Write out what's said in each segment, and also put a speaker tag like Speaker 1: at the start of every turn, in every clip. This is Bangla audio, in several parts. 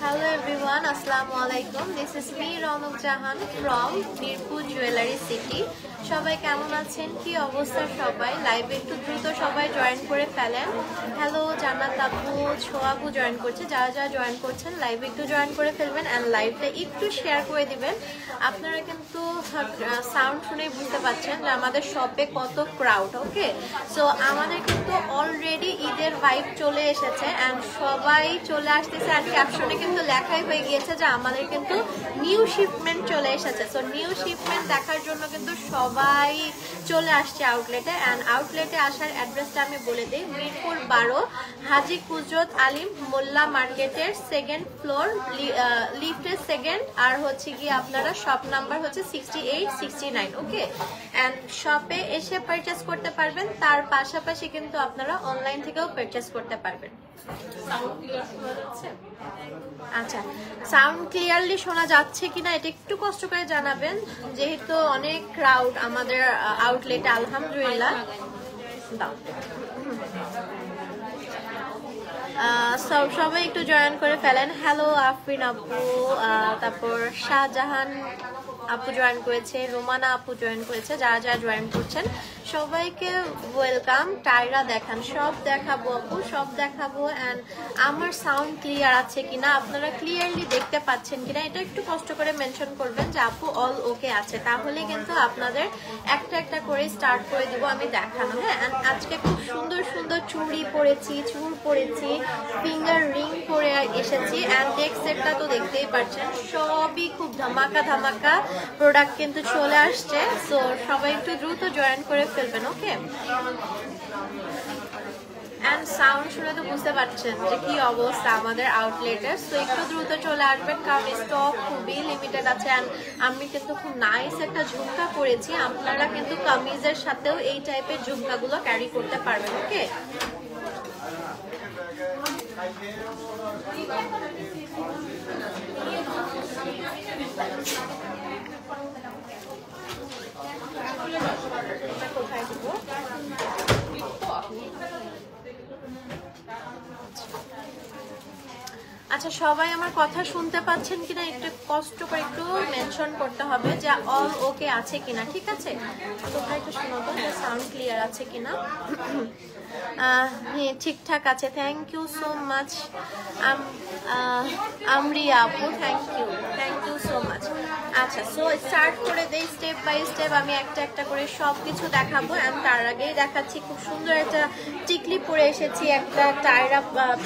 Speaker 1: Hello everyone, Assalamualaikum. This is me Raunaq Jahan from Mirpur Jewelry City. সবাই কেমন আছেন, কি অবস্থা সবাই? লাইভে একটু দ্রুত সবাই জয়েন করে ফেলেন। হ্যালো জান্নাত আপু, ছোয়াবু জয়েন করছে। যারা যারা জয়েন করছেন লাইভে একটু জয়েন করে ফেলবেন এন্ড লাইভটা একটু শেয়ার করে দিবেন। আপনারা কিন্তু সাউন্ড শুনেই বুঝতে পারছেন যে আমাদের শপে কত ক্রাউড। ওকে, সো আমাদের কিন্তু অলরেডি ঈদের ভাইব চলে এসেছে এন্ড সবাই চলে আসতেছে এন্ড ক্যাপশনে কিন্তু লেখাই হয়ে গিয়েছে যে আমাদের কিন্তু নিউ শিপমেন্ট চলে এসেছে। সো নিউ শিপমেন্ট দেখার জন্য কিন্তু সবাই চলে আসছে আউটলেটে এন্ড আউটলেটে আসার অ্যাড্রেসটা আমি বলে দিই। মিরপুর 12 হাজী কুদরত আলিম মোল্লা মার্কেটের 2nd ফ্লোর, লিফটের 2nd, আর হচ্ছে কি আপনারা শপ নাম্বার হচ্ছে 68 69। ওকে, এন্ড শপে এসে পারচেজ করতে পারবেন, তার পাশাপাশি কিন্তু আপনারা অনলাইন থেকেও পারচেজ করতে পারবেন। আচ্ছা, সাউন্ড ক্লিয়ারলি শোনা যাচ্ছে কিনা এটা একটু কষ্ট করে জানাবেন, যেহেতু অনেক ক্রাউড আমাদের আউটলেটে। আলহামদুলিল্লাহ, সবাই একটু জয়েন করে ফেলেন। হ্যালো আফরিন আপু, তারপর শাহজাহান আপু জয়েন করেছে, রোমানা আপু জয়েন করেছে। যারা যারা জয়েন করছেন সবাইকে ওয়েলকাম। টায়রা দেখান, সব দেখাবো আপু, সব দেখাবো। অ্যান্ড আমার সাউন্ড ক্লিয়ার আছে কিনা, আপনারা ক্লিয়ারলি দেখতে পাচ্ছেন কিনা এটা একটু কষ্ট করে মেনশন করবেন যে আপু অল ওকে আছে, তাহলে কিন্তু আপনাদের একটা একটা করে স্টার্ট করে দিব আমি দেখানো। হ্যাঁ, আজকে খুব সুন্দর সুন্দর চুড়ি পরেছি, চুড় পরেছি, ফিঙ্গার রিং পরে এসেছি অ্যান্ড নেক সেটটা তো দেখতেই পাচ্ছেন, সবই খুব ধামাকা ধামাকা প্রোডাক্ট কিন্তু চলে আসছে। সো সবাই একটু দ্রুত জয়েন করে ফেলবেন। ওকে, এন্ড সাউন্ড শুনে তো বুঝতে পারছেন যে কি অবস্থা আমাদের আউটলেটের। সো একটু দ্রুত চলে আসবেন কারণ স্টক খুবই লিমিটেড আছে। এন্ড আমি কিন্তু খুব নাইস একটা ঝুমকা পরেছি, আপনারা কিন্তু কামিজের সাথেও এই টাইপের ঝুমকাগুলো ক্যারি করতে পারবেন। ওকে, আচ্ছা, সবাই আমার কথা শুনতে পাচ্ছেন কিনা একটু কষ্ট করে একটু মেনশন করতে হবে যে অল ওকে আছে কিনা। ঠিক আছে, তোমরা একটু শোনাবো যে সাউন্ড ক্লিয়ার আছে কিনা। হ্যাঁ, ঠিকঠাক আছে, thank you so much Amriya আপু, থ্যাংক ইউ সো মাচ। আচ্ছা, সো স্টার্ট করে দেই স্টেপ বাই স্টেপ। আমি একটা একটা করে সব কিছু দেখাবো অ্যান্ড তার আগেই দেখাচ্ছি খুব সুন্দর একটা টিকলি পরে এসেছি, একটা টায়রা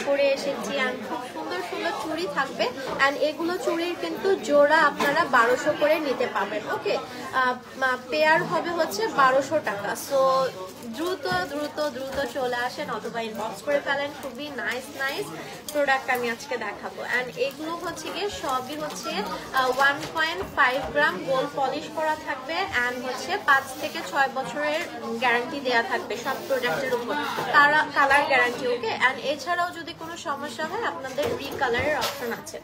Speaker 1: পরে এসেছি অ্যান্ড খুব সুন্দর সুন্দর চুড়ি থাকবে অ্যান্ড এগুলো চুড়ির কিন্তু জোড়া আপনারা 1200 করে নিতে পাবেন। ওকে, পেয়ার হবে হচ্ছে 1200 টাকা। সো দ্রুত দ্রুত দ্রুত চলে আসেন অথবা ইনবক্স করে ফেলেন। খুবই নাইস নাইস প্রোডাক্ট আমি আজকে দেখাবো অ্যান্ড এগুলো হচ্ছে গিয়ে সবই হচ্ছে 1.5 গ্রাম গোল্ড পলিশ করা থাকবে অ্যান্ড হচ্ছে 5 থেকে 6 বছরের গ্যারান্টি দেওয়া থাকবে সব প্রোডাক্টের উপর, কালার গ্যারান্টি। ওকে, অ্যান্ড এছাড়াও যদি কোনো সমস্যা হয় আপনাদের রিকালারের অপশন আছে।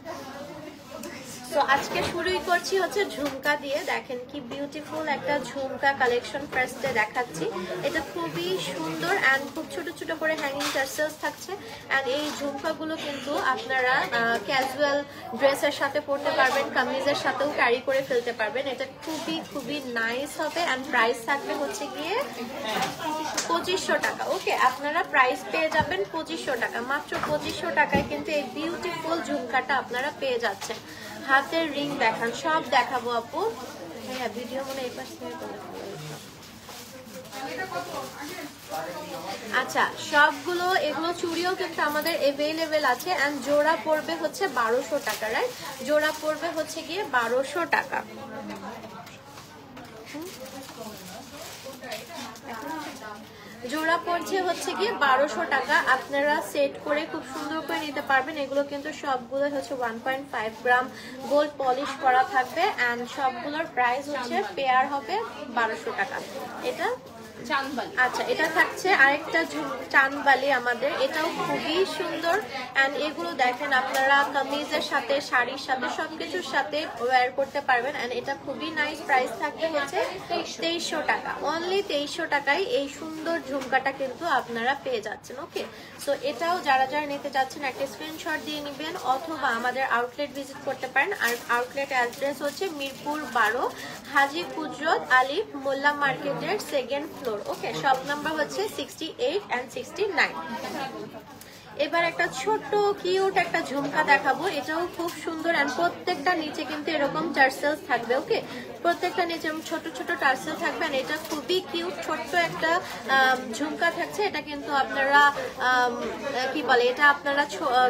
Speaker 1: সো আজকে শুরুই করছি হচ্ছে ঝুমকা দিয়ে। দেখেন কি বিউটিফুল একটা ঝুমকা কালেকশন ফার্স্টে দেখাচ্ছি। এটা খুবই সুন্দর অ্যান্ড খুব ছোট ছোট করে হ্যাঙ্গিং টার্সেলস থাকছে অ্যান্ড এই ঝুমকাগুলো কিন্তু আপনারা ক্যাজুয়াল ড্রেসের সাথে পরতে পারবেন, কামিজের সাথেও ক্যারি করে ফেলতে পারবেন। এটা খুবই খুবই নাইস হবে অ্যান্ড প্রাইস থাকবে হচ্ছে গিয়ে 2500 টাকা। ওকে, আপনারা প্রাইস পেয়ে যাবেন 2500 টাকা, মাত্র 2500 টাকায় কিন্তু এই বিউটিফুল ঝুমকাটা আপনারা পেয়ে যাচ্ছেন। হাতের রিং দেখান, সব দেখাবো আপু। হ্যাঁ, ভিডিও মনে এই পাশে করে। আচ্ছা, সবগুলো এগুলো চুড়িও কিন্তু আমাদের অ্যাভেলেবেল আছে এন্ড জোড়া পড়বে হচ্ছে 1200 টাকা। রাইট, জোড়া পড়বে হচ্ছে গিয়ে 1200 টাকা। জোড়া পড়ছে হচ্ছে গিয়ে 1200 টাকা। আপনারা সেট করে খুব সুন্দর করে নিতে পারবেন। এগুলো কিন্তু সবগুলো হচ্ছে 1.5 গ্রাম গোল্ড পলিশ করা থাকবে এন্ড সবগুলোর প্রাইস হচ্ছে পেয়ার হবে 1200 টাকা। এটা
Speaker 2: চাঁদবালি।
Speaker 1: আচ্ছা, এটা থাকছে আরেকটা চাঁদবালি আমাদের, এটাও খুবই সুন্দর। এন্ড এগুলো দেখেন আপনারা কামিজের সাথে, শাড়ির সাথে, সবকিছুর সাথে ওয়্যার করতে পারবেন। এন্ড এটা খুবই নাইস। প্রাইস থাকবে হচ্ছে 2300 টাকা। অনলি 2300 টাকায় এই সুন্দর ঝুমকাটা কিন্তু আপনারা পেয়ে যাচ্ছেন। ওকে, সো এটাও যারা যারা নিতে চাচ্ছেন একটা স্ক্রিনশট দিয়ে নেবেন, অথবা আমাদের আউটলেট ভিজিট করতে পারেন। আর আউটলেট অ্যাড্রেস হচ্ছে মিরপুর 12, হাজী কুদরত আলিফ মোল্লা মার্কেটের 2nd ফ্লোর। ওকে, শপ নাম্বার হচ্ছে 68 and 69। এবার একটা ছোট্ট কিউট একটা ঝুমকা দেখাবো, এটাও খুব সুন্দর। এন্ড প্রত্যেকটা নিচে কিন্তু এরকম টার্সেলস থাকবে। ওকে, প্রত্যেকটা নিচে ছোট ছোট টার্সেল থাকবে। আর এটা খুবই কিউট ছোট্ট একটা ঝুমকা থাকছে। এটা কিন্তু আপনারা কি বলে, এটা আপনারা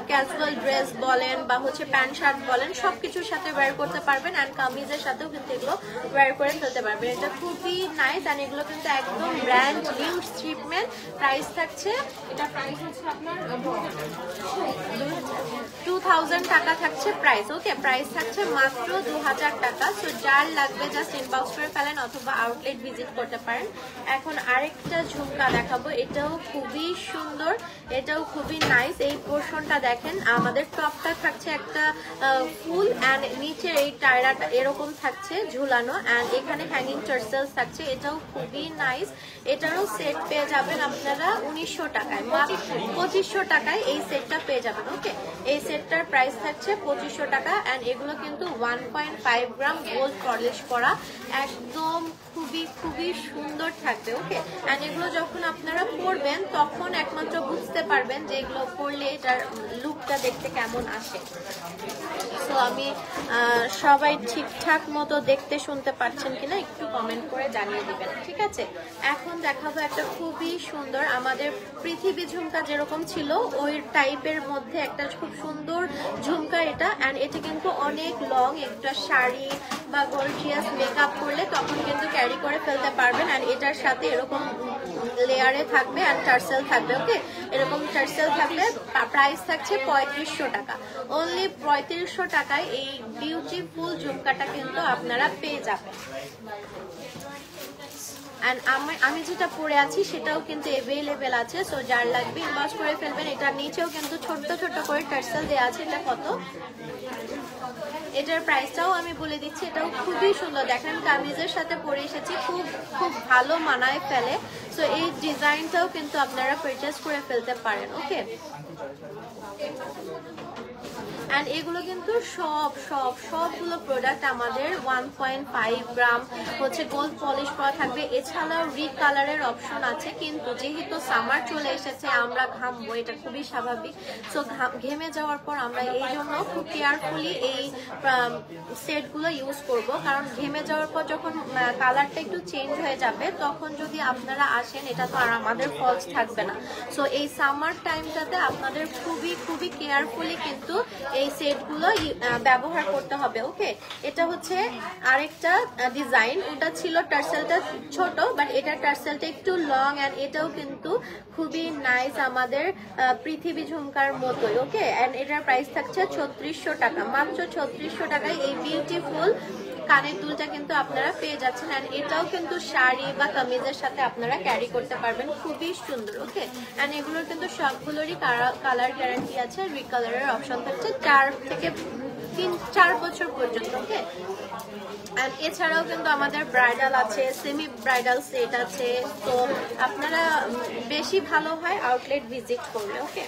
Speaker 1: ক্যাজুয়াল ড্রেস বলেন বা হচ্ছে প্যান্ট শার্ট বলেন, সবকিছুর সাথে ওয়্যার করতে পারবেন। এন্ড কামিজের সাথেও কিন্তু এগুলো ওয়্যার করে ফেলতে পারবেন। এটা খুবই নাইস। এন্ড এগুলো কিন্তু একদম ব্র্যান্ড নিউ শিপমেন্ট। প্রাইস থাকছে,
Speaker 2: এটা প্রাইস হচ্ছে আপনার
Speaker 1: 2000 টাকা থাকছে প্রাইস। ওকে, প্রাইস থাকছে মাত্র 2000 টাকা। সো যার লাগবে জাস্ট ইনবক্স করে ফেলেন অথবা আউটলেট ভিজিট করতে পারেন। এখন আরেকটা ঝুমকা দেখাবো, এটাও খুবই সুন্দর, এটাও খুবই নাইস। এই পোর্শনটা দেখেন, আমাদের টপটা থাকছে একটা ফুল এন্ড নিচের এই টায়রাটা এরকম থাকছে ঝুলানো। এন্ড এখানে হ্যাঙ্গিং টার্সেলস থাকছে। এটাও খুবই নাইস। এটারও সেট পেয়ে যাবেন আপনারা 1900 টাকায়, 2500 টাকায় এই সেটটা পেয়ে যাবেন। ওকে, এই সেটটার প্রাইস থাকছে 2500 টাকা। এন্ড এগুলো কিন্তু 1.5 গ্রাম গোল্ড পলিশ করা, একদম খুবই খুবই সুন্দর থাকবে। ওকে, এন্ড এগুলো যখন আপনারা পরবেন তখন একমাত্র বুঝতে পারবেন যে এগুলো পরলে এটার লুকটা দেখতে কেমন আসে। তো আমি সবাই ঠিকঠাক মতো দেখতে শুনতে পাচ্ছেন কিনা একটু কমেন্ট করে জানিয়ে দিবেন, ঠিক আছে? এখন দেখাবো একটা খুবই সুন্দর, আমাদের পৃথিবী ঝুমকা যেরকম ছিল ওই টাইপের মধ্যে একটা খুব সুন্দর ঝুমকা এটা। এন্ড এটা কিন্তু অনেক লং, একটা শাড়ি বা গর্জিয়াস মেকআপ করলে তখন কিন্তু ক্যারি করে ফেলতে পারবেন। এন্ড এটার সাথে এরকম লেয়ারে থাকবে এন্ড টার্সেল থাকবে। ওকে, এরকম টার্সেল থাকবে। প্রাইস থাকছে 3500 টাকা। অনলি 3500 টাকায় এই বিউটিফুল ঝুমকাটা কিন্তু আপনারা পেয়ে যাবেন। এন্ড আমি যেটা পরে আছি সেটাও কিন্তু অ্যাভেলেবেল আছে। সো যার লাগবে ইনবক্স করে ফেলবেন। এটার নিচেও কিন্তু ছোট্ট ছোট্ট করে টার্সেল দেওয়া আছে। এটা কত, এটার প্রাইসটাও আমি বলে দিচ্ছি। এটাও খুবই সুন্দর, দেখেন কামিজের সাথে পরে এসেছি, খুব খুব ভালো মানায় ফেলে। সো এই ডিজাইনটাও কিন্তু আপনারা পারচেজ করে ফেলতে পারেন। ওকে, এন্ড এগুলো কিন্তু সবগুলো প্রোডাক্ট আমাদের 1.5 গ্রাম হচ্ছে গোল্ড পলিশ করা থাকবে। এছাড়াও রিকালারের অপশন আছে, কিন্তু যেহেতু সামার চলে এসেছে আমরা ঘামবো, এটা খুবই স্বাভাবিক। সো ঘেমে যাওয়ার পর আমরা এই জন্য খুব কেয়ারফুলি এই সেটগুলো ইউজ করব, কারণ ঘেমে যাওয়ার পর যখন কালারটা একটু চেঞ্জ হয়ে যাবে তখন যদি আপনারা আসেন এটা তো আর আমাদের ফলস থাকবে না। সো এই সামার টাইমটাতে আপনাদের খুবই খুবই কেয়ারফুলি কিন্তু এই সেটগুলো ব্যবহার করতে হবে। ওকে, এটা হচ্ছে আরেকটা ডিজাইন, ওটা ছিল টার্সেলটা ছোট, বাট এটা টার্সেলটা একটু লং। এন্ড এটাও কিন্তু খুবই নাইস, আমাদের পৃথিবী ঝুমকার মতোই। ওকে, এন্ড এটার প্রাইস থাকছে 3600 টাকা। মাত্র 3600 টাকায় এই বিউটিফুল কানের দুলটা কিন্তু আপনারা পেয়ে যাচ্ছেন। এন্ড এটাও কিন্তু শাড়ি বা কামিজের সাথে আপনারা ক্যারি করতে পারবেন, খুবই সুন্দর। ওকে, এন্ড এগুলোর কিন্তু সবগুলোরই কালার গ্যারান্টি আছে, রিকালারের অপশন থাকছে 4 থেকে 4 বছর পর্যন্ত। ওকে, এন্ড এছাড়াও কিন্তু আমাদের ব্রাইডাল আছে, সেমি ব্রাইডাল সেট আছে। তো আপনারা বেশি ভালো হয় আউটলেট ভিজিট করলে। ওকে,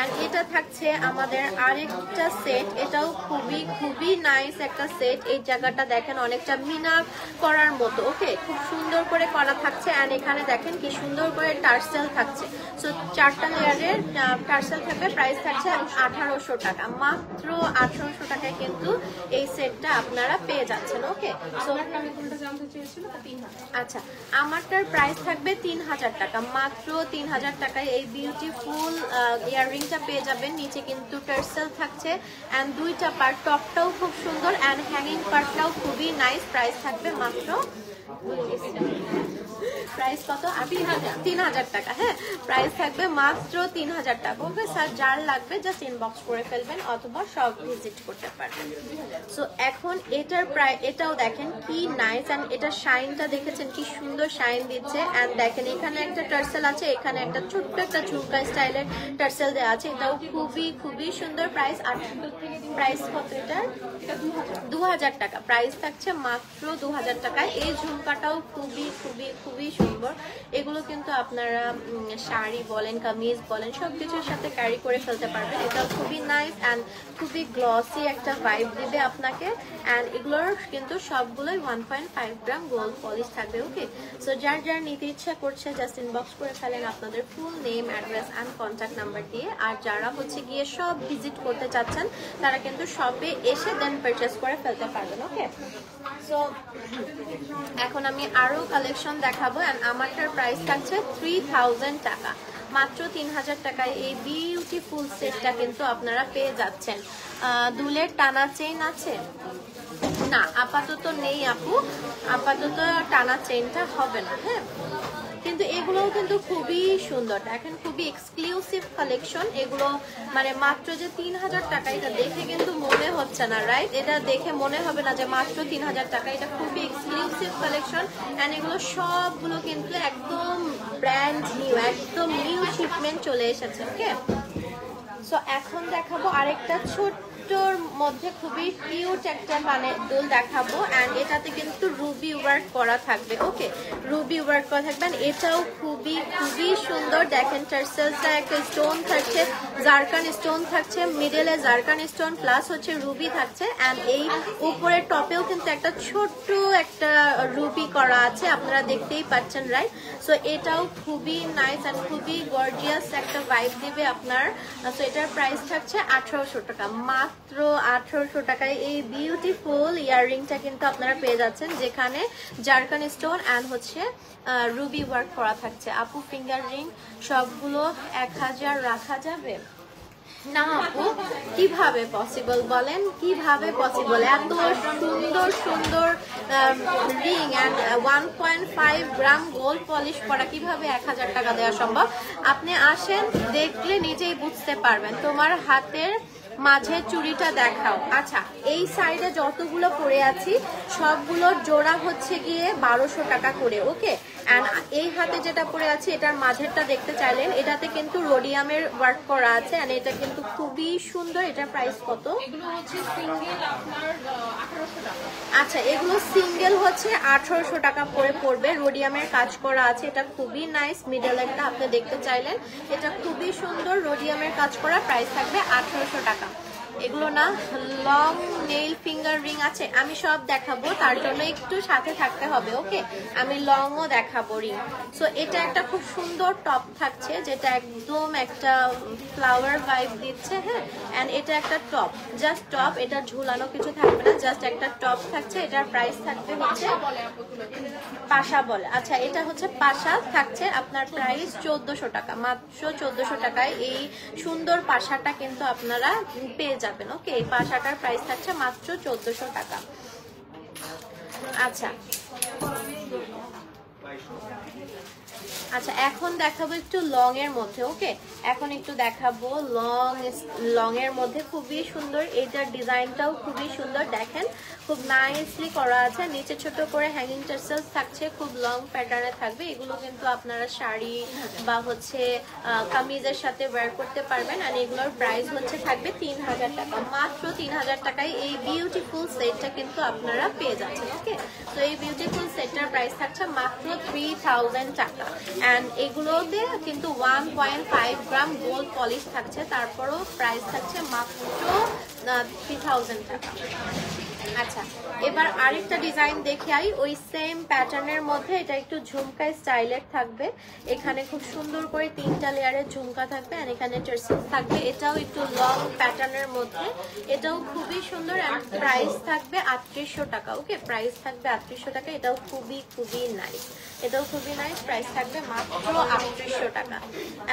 Speaker 1: এন্ড এটা থাকছে আমাদের আরেকটা সেট, এটাও খুবই খুবই নাইস একটা সেট। এই জায়গাটা দেখেন অনেকটা মিনার করার মতো। ওকে, খুব সুন্দর করে করা থাকছে। এন্ড এখানে দেখেন কি সুন্দর করে টার্সেল থাকছে। সো 4টা লেয়ারের টার্সেল থাকবে। প্রাইস থাকছে 1800 টাকা। মাত্র 1800 টাকায় কিন্তু এই সেটটা আপনারা পেয়ে যাচ্ছেন। ওকে, সো আচ্ছা, আমারটার প্রাইস থাকবে 3000 টাকা। মাত্র 3000 টাকায় এই বিউটিফুল ইয়াররিংটা পেয়ে যাবেন। নিচে কিন্তু টার্সেল থাকছে এন্ড দুইটা পার্ট, টপটাও খুব সুন্দর এন্ড হ্যাঙ্গিং পার্টটাও খুবই নাইস। প্রাইস থাকবে মাত্র প্রাইস কত? 3000 টাকা। হ্যাঁ, প্রাইস থাকবে মাত্র 3000 টাকা। ওকে স্যার, যার লাগবে জাস্ট ইনবক্স করে ফেলবেন অথবা সব ভিজিট করতে পারবেন। সো এখন এটার প্রায় এটাও দেখেন কি নাইস, এন্ড এটা শাইনটা দেখেছেন কি সুন্দর শাইন দিচ্ছে। এন্ড দেখেন এখানে একটা টার্সেল আছে, এখানে একটা ছোট্ট একটা ঝুমকা স্টাইলের টার্সেল দেওয়া আছে। এটাও খুবই খুবই সুন্দর। প্রাইস কত এটার? 2000 টাকা। প্রাইস থাকছে মাত্র 2000 টাকায়। এই ঝুমকাটাও খুবই খুবই খুবই সুন্দর। এগুলো কিন্তু আপনারা শাড়ি বলেন, কামিজ বলেন, সবকিছুর সাথে ক্যারি করে ফেলতে পারবেন। এটাও খুবই নাইস অ্যান্ড খুবই গ্লসি একটা ভাইব দিবে আপনাকে। অ্যান্ড এগুলোর কিন্তু সবগুলোই 1.5 গ্রাম গোল্ড পলিশ থাকবে। ওকে, সো যার যার নিতে ইচ্ছা করছে জাস্ট ইনবক্স করে ফেলেন আপনাদের full name, address and contact number দিয়ে। আর যারা হচ্ছে গিয়ে সব ভিজিট করতে চাচ্ছেন তারা কিন্তু শপে এসে দেন পারচেস করে ফেলতে পারবেন। ওকে, সো এখন আমি আরো কালেকশন দেখাবো। অ্যান্ড আমারটার প্রাইস থাকছে 3000 টাকা। মাত্র 3000 টাকায় এই বিউটিফুল সেটটা কিন্তু আপনারা পেয়ে যাচ্ছেন। দুলের টানা চেইন আছে না? আপাতত নেই আপু, আপাতত টানা চেইনটা হবে না। হ্যাঁ, কিন্তু এগুলোও কিন্তু খুবই সুন্দর। দেখেন খুবই এক্সক্লুসিভ কালেকশন এগুলো। মানে মাত্র যে 3000 টাকা, এটা দেখে কিন্তু মনে হচ্ছে না, রাইট? এটা দেখে মনে হবে না যে মাত্র 3000 টাকা। এটা খুবই এক্সক্লুসিভ কালেকশন এন্ড এগুলো সবগুলো কিন্তু একদম ব্র্যান্ড নিউ, একদম নিউ শিপমেন্ট চলে এসেছে। ওকে, সো এখন দেখাবো আরেকটা ছোট্টর মধ্যে খুবই কিউট একটা মানে দুল দেখাবো। অ্যান্ড এটাতে কিন্তু রুবি ওয়ার্ক করা থাকবে। ওকে, রুবি ওয়ার্ক করা থাকবে। এটাও খুবই খুবই সুন্দর। দেখেন টার্সেলসটা একটা স্টোন থাকছে, জারকান স্টোন থাকছে, মিডলে জারকান স্টোন প্লাস হচ্ছে রুবি থাকছে। অ্যান্ড এই উপরের টপেও কিন্তু একটা ছোট্ট একটা রুবি করা আছে, আপনারা দেখতেই পাচ্ছেন, রাইট? সো এটাও খুবই নাইস অ্যান্ড খুবই গর্জিয়াস একটা ভাইব দিবে আপনার। সো এটার প্রাইস থাকছে 1800 টাকা। মাত্র 1800 টাকায় এই বিউটিফুল ইয়াররিংটা কিন্তু আপনারা পেয়ে যাচ্ছেন, যেখানে জারকান স্টোন অ্যান্ড হচ্ছে রুবি ওয়ার্ক করা থাকছে। আপু ফিঙ্গার রিং সবগুলো 1000 রাখা যাবে না? আপু কিভাবে পসিবল বলেন, কিভাবে পসিবল? এত সুন্দর সুন্দর ring and 1.5 gram gold polish করা কিভাবে 1000 টাকা দেওয়া সম্ভব? আপনি আসেন, দেখলে নিজেই বুঝতে পারবেন। তোমার হাতের মাঝে চুড়িটা দেখাও। আচ্ছা, এই সাইডে যতগুলো পরে আছি সবগুলোর জোড়া হচ্ছে গিয়ে 1200 টাকা করে। ওকে, অ্যান্ড এই হাতে যেটা পরে আছি এটার মাঝেরটা দেখতে চাইলেন, এটাতে কিন্তু রোডিয়ামের ওয়ার্ক করা আছে অ্যান্ড এটা কিন্তু খুবই সুন্দর। এটার প্রাইস কত?
Speaker 2: এগুলো হচ্ছে সিঙ্গেল আপনার 1800 টাকা।
Speaker 1: আচ্ছা, এগুলো সিঙ্গেল হচ্ছে 1800 টাকা করে পড়বে। রোডিয়ামের কাজ করা আছে, এটা খুবই নাইস। মিডল একটা আপনি দেখতে চাইলেন, এটা খুবই সুন্দর, রোডিয়ামের কাজ করা। প্রাইস থাকবে 1800 টাকা। এগুলো না লং নেইল ফিঙ্গার রিং আছে, আমি সব দেখাবো, তার জন্য একটু সাথে থাকতে হবে। ওকে, আমি লংও দেখাবো রিং। সো এটা একটা খুব সুন্দর টপ থাকছে, যেটা একদম একটা ফ্লাওয়ার ভাইব দিচ্ছে। হ্যাঁ, এন্ড এটা একটা টপ, জাস্ট টপ, এটা ঝুলানো কিছু থাকবে না, জাস্ট একটা টপ থাকছে। এটার প্রাইস থাকবে হচ্ছে পাশা বলে। আচ্ছা, এটা হচ্ছে পাশা থাকছে, আপনার প্রাইস 1400 টাকা। মাত্র 1400 টাকায় এই সুন্দর পাশাটা কিন্তু আপনারা পেয়ে যাবেন। ওকে, এই পাশাটার প্রাইস থাকছে মাত্র 1400 টাকা। আচ্ছা আচ্ছা, এখন দেখাবো একটু লং এর মধ্যে। ওকে, এখন একটু দেখাবো লং এর মধ্যে খুবই সুন্দর। এইটার ডিজাইনটাও খুবই সুন্দর, দেখেন খুব নাইসলি করা আছে। নিচে ছোট করে হ্যাঙ্গিং টার্সেলস থাকছে, খুব লং প্যাটার্নে থাকবে। এগুলো কিন্তু আপনারা শাড়ি বা হচ্ছে কামিজের সাথে ওয়্যার করতে পারবেন। আর এগুলোর প্রাইস হচ্ছে থাকবে 3000 টাকা। মাত্র 3000 টাকায় এই বিউটিফুল সেটটা কিন্তু আপনারা পেয়ে যাচ্ছেন। ওকে, তো এই বিউটিফুল সেটটার প্রাইস থাকছে মাত্র 3000 টাকা। অ্যান্ড এগুলোতে কিন্তু 1.5 গ্রাম গোল্ড পলিশ থাকছে, তারপরও প্রাইস থাকছে মাত্র 3000 টাকা। আচ্ছা, এবার আরেকটা ডিজাইন দেখে আই ওই সেম প্যাটার্নের মধ্যে। এটা একটু ঝুমকা স্টাইলের থাকবে, এখানে খুব সুন্দর করে 3টা লেয়ারের ঝুমকা থাকবে আর এখানে টার্সেলস থাকবে। এটাও একটু লং প্যাটার্নের মধ্যে, এটাও খুবই সুন্দর। আর প্রাইস থাকবে 3800 টাকা। ওকে, প্রাইস থাকবে 3800 টাকা। এটাও খুবই খুবই নাইস, এটাও খুবই নাইস। প্রাইস থাকবে মাত্র 3800 টাকা।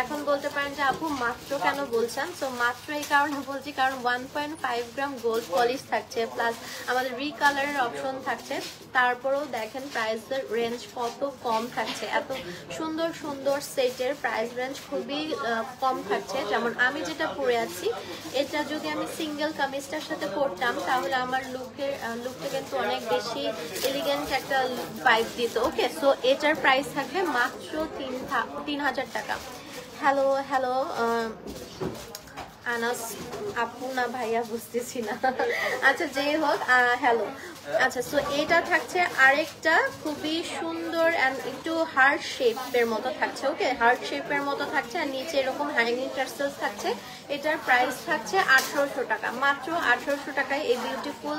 Speaker 1: এখন বলতে পারেন যে আপু মাত্র কেন বলছেন? তো মাত্র এই কারণে বলছি কারণ 1.5 গ্রাম গোল্ড পলিশ থাকছে, প্লাস আমাদের রিকালারের অপশন থাকছে। তারপরেও দেখেন প্রাইসের রেঞ্জ কত কম থাকছে, এত সুন্দর সুন্দর সেটের প্রাইস রেঞ্জ খুবই কম থাকছে। যেমন আমি যেটা পরে আছি, এটা যদি আমি সিঙ্গেল কামিজটার সাথে পরতাম তাহলে আমার লুকটা কিন্তু অনেক বেশি এলিগেন্ট একটা ভাইব দিত। ওকে, সো এটার প্রাইস থাকবে মাত্র 3000 টাকা। হ্যালো হ্যালো আনাস আপু না ভাইয়া বুঝতেছি না। আচ্ছা যাই হোক, হ্যালো। আচ্ছা, সো এটা থাকছে আরেকটা খুবই সুন্দর অ্যান্ড একটু হার্ট শেপের মতো থাকছে। ওকে, হার্ট শেপের মতো থাকছে আর নিচে এরকম হ্যাঙ্গিং টার্সেলস থাকছে। এটার প্রাইস থাকছে 1800 টাকা। মাত্র 1800 টাকায় এই বিউটিফুল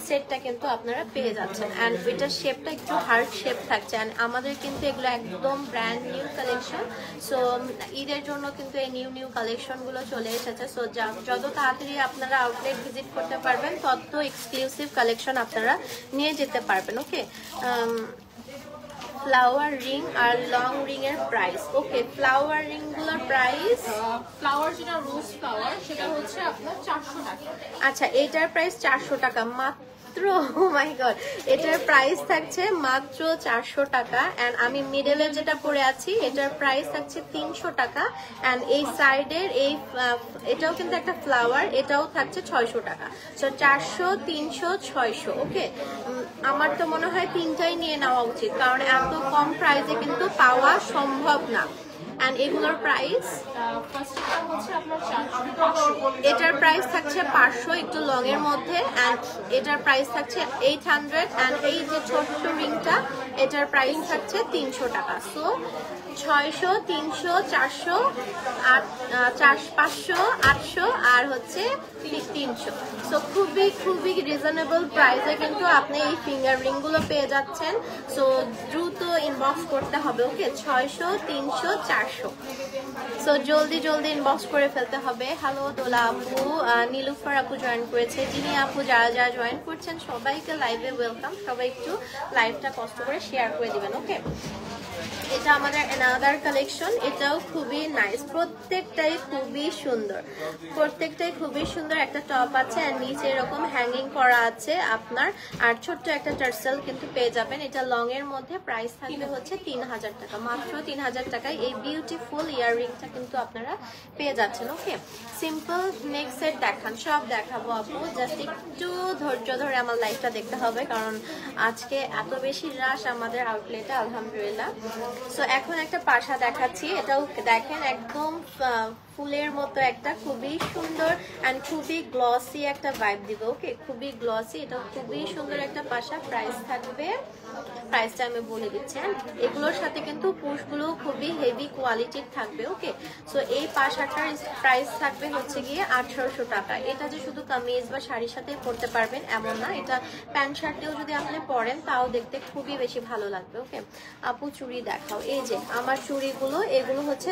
Speaker 1: সেটটা কিন্তু আপনারা পেয়ে যাচ্ছেন। অ্যান্ড এটার শেপটা একটু হার্ট শেপ থাকছে। অ্যান্ড আমাদের কিন্তু এগুলো একদম ব্র্যান্ড নিউ কালেকশন। সো ঈদের জন্য কিন্তু এই নিউ কালেকশনগুলো চলে এসেছে। সো যত তাড়াতাড়ি আপনারা আউটলেট ভিজিট করতে পারবেন তত এক্সক্লুসিভ কালেকশন আপনারা নিয়ে যেতে পারবেন। ওকে, ফ্লাওয়ার রিং আর লং রিং এর প্রাইস। ওকে, ফ্লাওয়ার রিং গুলোর প্রাইস,
Speaker 2: ফ্লাওয়ার যেটা রোজ ফ্লাওয়ার সেটা হচ্ছে আপনার 400 টাকা।
Speaker 1: আচ্ছা, এটার প্রাইস 400 টাকা মাত্র। ও মাই গড, এটার প্রাইস থাকছে মাত্র 400 টাকা। এন্ড আমি মিডলে যেটা পরে আছি এটার প্রাইস থাকছে 300 টাকা। এন্ড এই সাইডের এটাও কিন্তু একটা ফ্লাওয়ার, এটাও থাকছে 600 টাকা। সো 400, 300, 600। ওকে, আমার তো মনে হয় তিনটাই নিয়ে নেওয়া উচিত, কারণ এত কম প্রাইসে কিন্তু পাওয়া সম্ভব না। এন্ড এগুলোর প্রাইস,
Speaker 2: ফার্স্টটা হচ্ছে আপনার 500,
Speaker 1: এটার প্রাইস থাকছে 500 একটু লং এর মধ্যে। এন্ড এটার প্রাইস থাকছে 800। এন্ড এই যে ছোট্ট রিংটা এটার প্রাইস থাকছে 300 টাকা। সো 600, 300, 400, 500, 800 আর হচ্ছে 300। সো খুবই রিজনেবল প্রাইসে কিন্তু আপনি এই ফিঙ্গার রিং গুলো পেয়ে যাচ্ছেন। সো দ্রুত ইনবক্স করতে হবে। ওকে, 600, 300, 400। সো জলদি ইনবক্স করে ফেলতে হবে। হ্যালো দোলা আপু, নীলুফার আপু জয়েন করেছে, যিনি আপু যারা জয়েন করছেন সবাইকে লাইভে ওয়েলকাম। সবাই একটু লাইভটা কষ্ট করে শেয়ার করে দিবেন। ওকে, এটা আমাদের অ্যানাদার কালেকশন। এটাও খুবই নাইস, প্রত্যেকটাই খুবই সুন্দর। একটা টপ আছে আর নিচে এরকম হ্যাঙ্গিং করা আছে আপনার, আর ছোট্ট একটা টার্সেল কিন্তু পেয়ে যাবেন। এটা লং এর মধ্যে প্রাইস থাকবে হচ্ছে 3000 টাকা। মাত্র 3000 টাকায় এই বিউটিফুল ইয়াররিংটা কিন্তু আপনারা পেয়ে যাচ্ছেন। ওকে, সিম্পল নেক সেট দেখান, সব দেখাবো আপু, জাস্ট একটু ধৈর্য ধরে আমার লাইফটা দেখতে হবে, কারণ আজকে এত বেশি রাশ আমাদের আউটলেটে আলহামদুলিল্লাহ। সো এখন একটা পাশা দেখাচ্ছি, এটাও দেখেন একদম ফুলের মতো একটা খুবই সুন্দর এন্ড খুবই গ্লসি একটা ভাইব দিব। ওকে, খুবই গ্লসি, এটা খুবই সুন্দর একটা পাশা। প্রাইস থাকবে, প্রাইসটা আমি বলে দিচ্ছি। এগুলোর সাথে কিন্তু পুশগুলো খুবই হেভি কোয়ালিটির থাকবে। ওকে, সো এই পাশাটার প্রাইস থাকবে হচ্ছে গিয়ে 1800 টাকা। এটা যে শুধু কামিজ বা শাড়ির সাথে পরতে পারবেন এমন না, এটা প্যান্ট শার্টেও যদি আপনি পরেন তাও দেখতে খুবই বেশি ভালো লাগবে। ওকে আপু, চুড়ি দেখাও। এই যে আমার চুড়িগুলো, এগুলো হচ্ছে